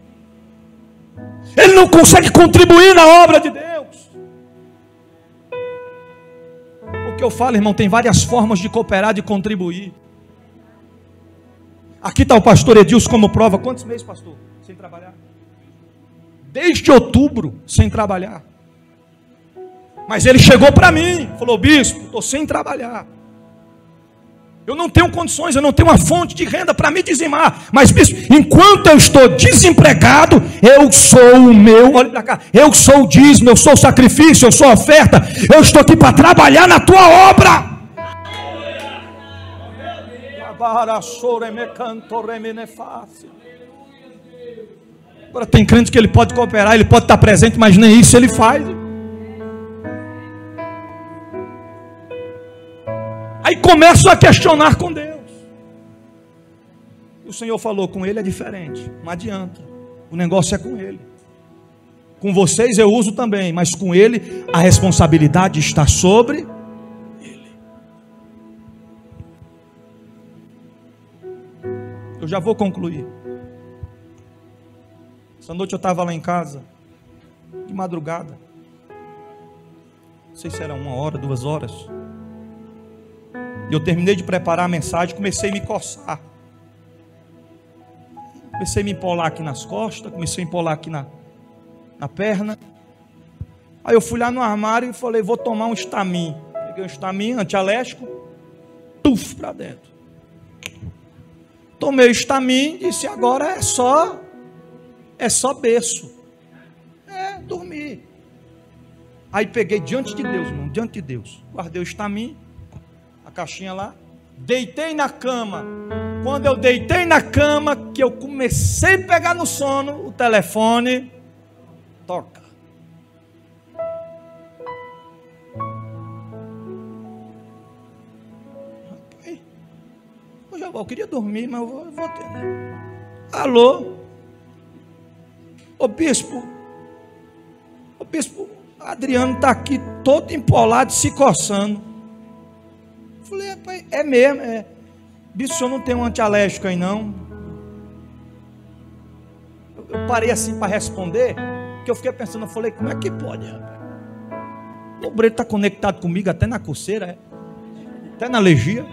Ele não consegue contribuir na obra de Deus. O que eu falo, irmão, tem várias formas de cooperar, de contribuir. Aqui está o pastor Edilson como prova. Quantos meses, pastor? Sem trabalhar? Desde outubro, sem trabalhar. Mas ele chegou para mim, falou: bispo, estou sem trabalhar. Eu não tenho condições, eu não tenho uma fonte de renda para me dizimar. Mas, bispo, enquanto eu estou desempregado, eu sou o meu, olha para cá, eu sou o dízimo, eu sou o sacrifício, eu sou a oferta. Eu estou aqui para trabalhar na tua obra. Agora tem crente que ele pode cooperar, ele pode estar presente, mas nem isso ele faz. Aí começam a questionar com Deus. E o Senhor falou: com ele é diferente, não adianta, o negócio é com ele. Com vocês eu uso também, mas com ele a responsabilidade está sobre ele. Eu já vou concluir. Essa noite eu estava lá em casa, de madrugada, não sei se era 1 hora, 2 horas. E eu terminei de preparar a mensagem, comecei a me coçar. Comecei a me empolar aqui nas costas, comecei a empolar aqui na perna. Aí eu fui lá no armário e falei: vou tomar um Stamin. Peguei um Stamin antialérgico, tuf, para dentro. Tomei o Stamin e disse: agora é só berço. Dormi. Aí peguei diante de Deus, irmão, diante de Deus. Guardei o estaminho, a caixinha lá. Deitei na cama. Quando eu deitei na cama, que eu comecei a pegar no sono, o telefone toca. Eu queria dormir, mas eu vou ter, né? Alô? Ô bispo, Adriano está aqui todo empolado, se coçando. Falei, rapaz, é mesmo, é. Bispo, o senhor não tem um antialérgico aí não? Eu parei assim para responder, que eu fiquei pensando, eu falei, como é que pode, rapaz? O obreiro está conectado comigo até na coceira, é? Até na alergia.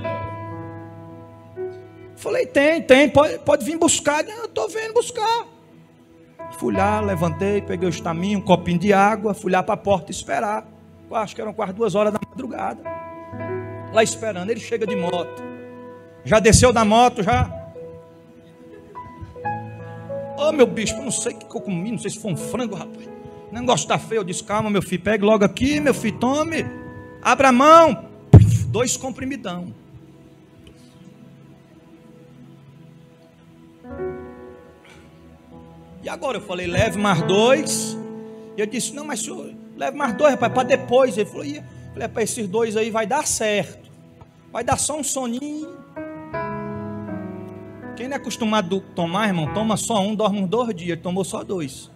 Falei, tem, pode vir buscar. Eu estou vindo buscar. Fui lá, levantei, peguei o estaminho, um copinho de água, fui lá para a porta esperar. Acho que eram quase 2 horas da madrugada. Lá esperando, ele chega de moto. Já desceu da moto, já. Ô meu bispo, não sei o que eu comi, não sei se foi um frango, rapaz. O negócio está feio. Eu disse, calma meu filho, pegue logo aqui, meu filho, tome. Abra a mão. 2 comprimidão. E agora eu falei, leve mais 2. E eu disse, não, mas senhor, leve mais 2, rapaz, para depois. Ele falou, falei, para esses 2 aí vai dar certo. Vai dar só um soninho. Quem não é acostumado a tomar, irmão, toma só um, dorme uns 2 dias. Ele tomou só 2.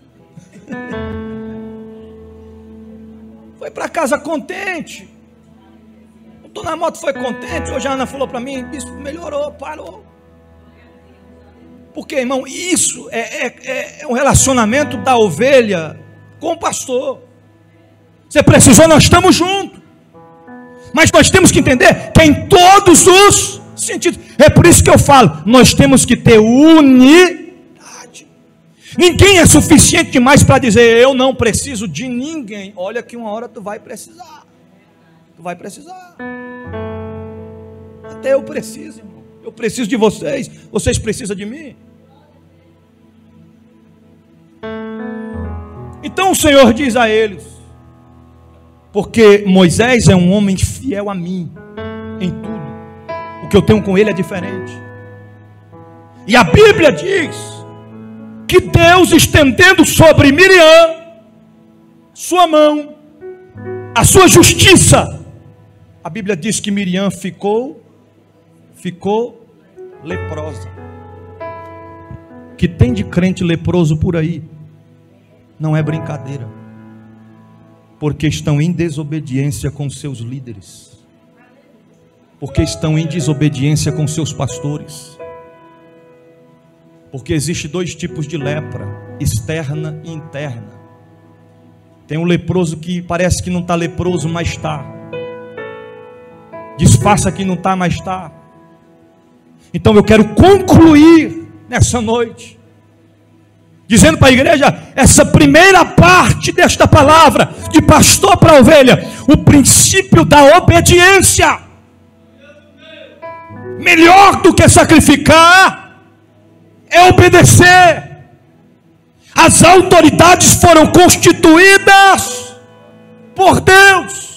Foi para casa contente. Estou na moto, foi contente. Hoje a Ana falou para mim, disse, melhorou, parou. Porque, irmão, isso é um relacionamento da ovelha com o pastor. Você precisou, nós estamos juntos. Mas nós temos que entender que é em todos os sentidos. É por isso que eu falo, nós temos que ter unidade. Ninguém é suficiente demais para dizer, eu não preciso de ninguém. Olha que uma hora tu vai precisar. Tu vai precisar. Até eu preciso, irmão. Eu preciso de vocês. Vocês precisam de mim. Então o Senhor diz a eles, porque Moisés é um homem fiel a mim, em tudo, o que eu tenho com ele é diferente, e a Bíblia diz, que Deus estendendo sobre Miriam, sua mão, a sua justiça, a Bíblia diz que Miriam ficou leprosa. Que tem de crente leproso por aí, não é brincadeira, porque estão em desobediência com seus líderes, porque estão em desobediência com seus pastores, porque existe 2 tipos de lepra, externa e interna. Tem um leproso que parece que não está leproso, mas está, disfarça que não está, mas está. Então eu quero concluir nessa noite dizendo para a igreja, essa primeira parte desta palavra, de pastor para ovelha, o princípio da obediência. Melhor do que sacrificar, é obedecer. As autoridades foram constituídas por Deus.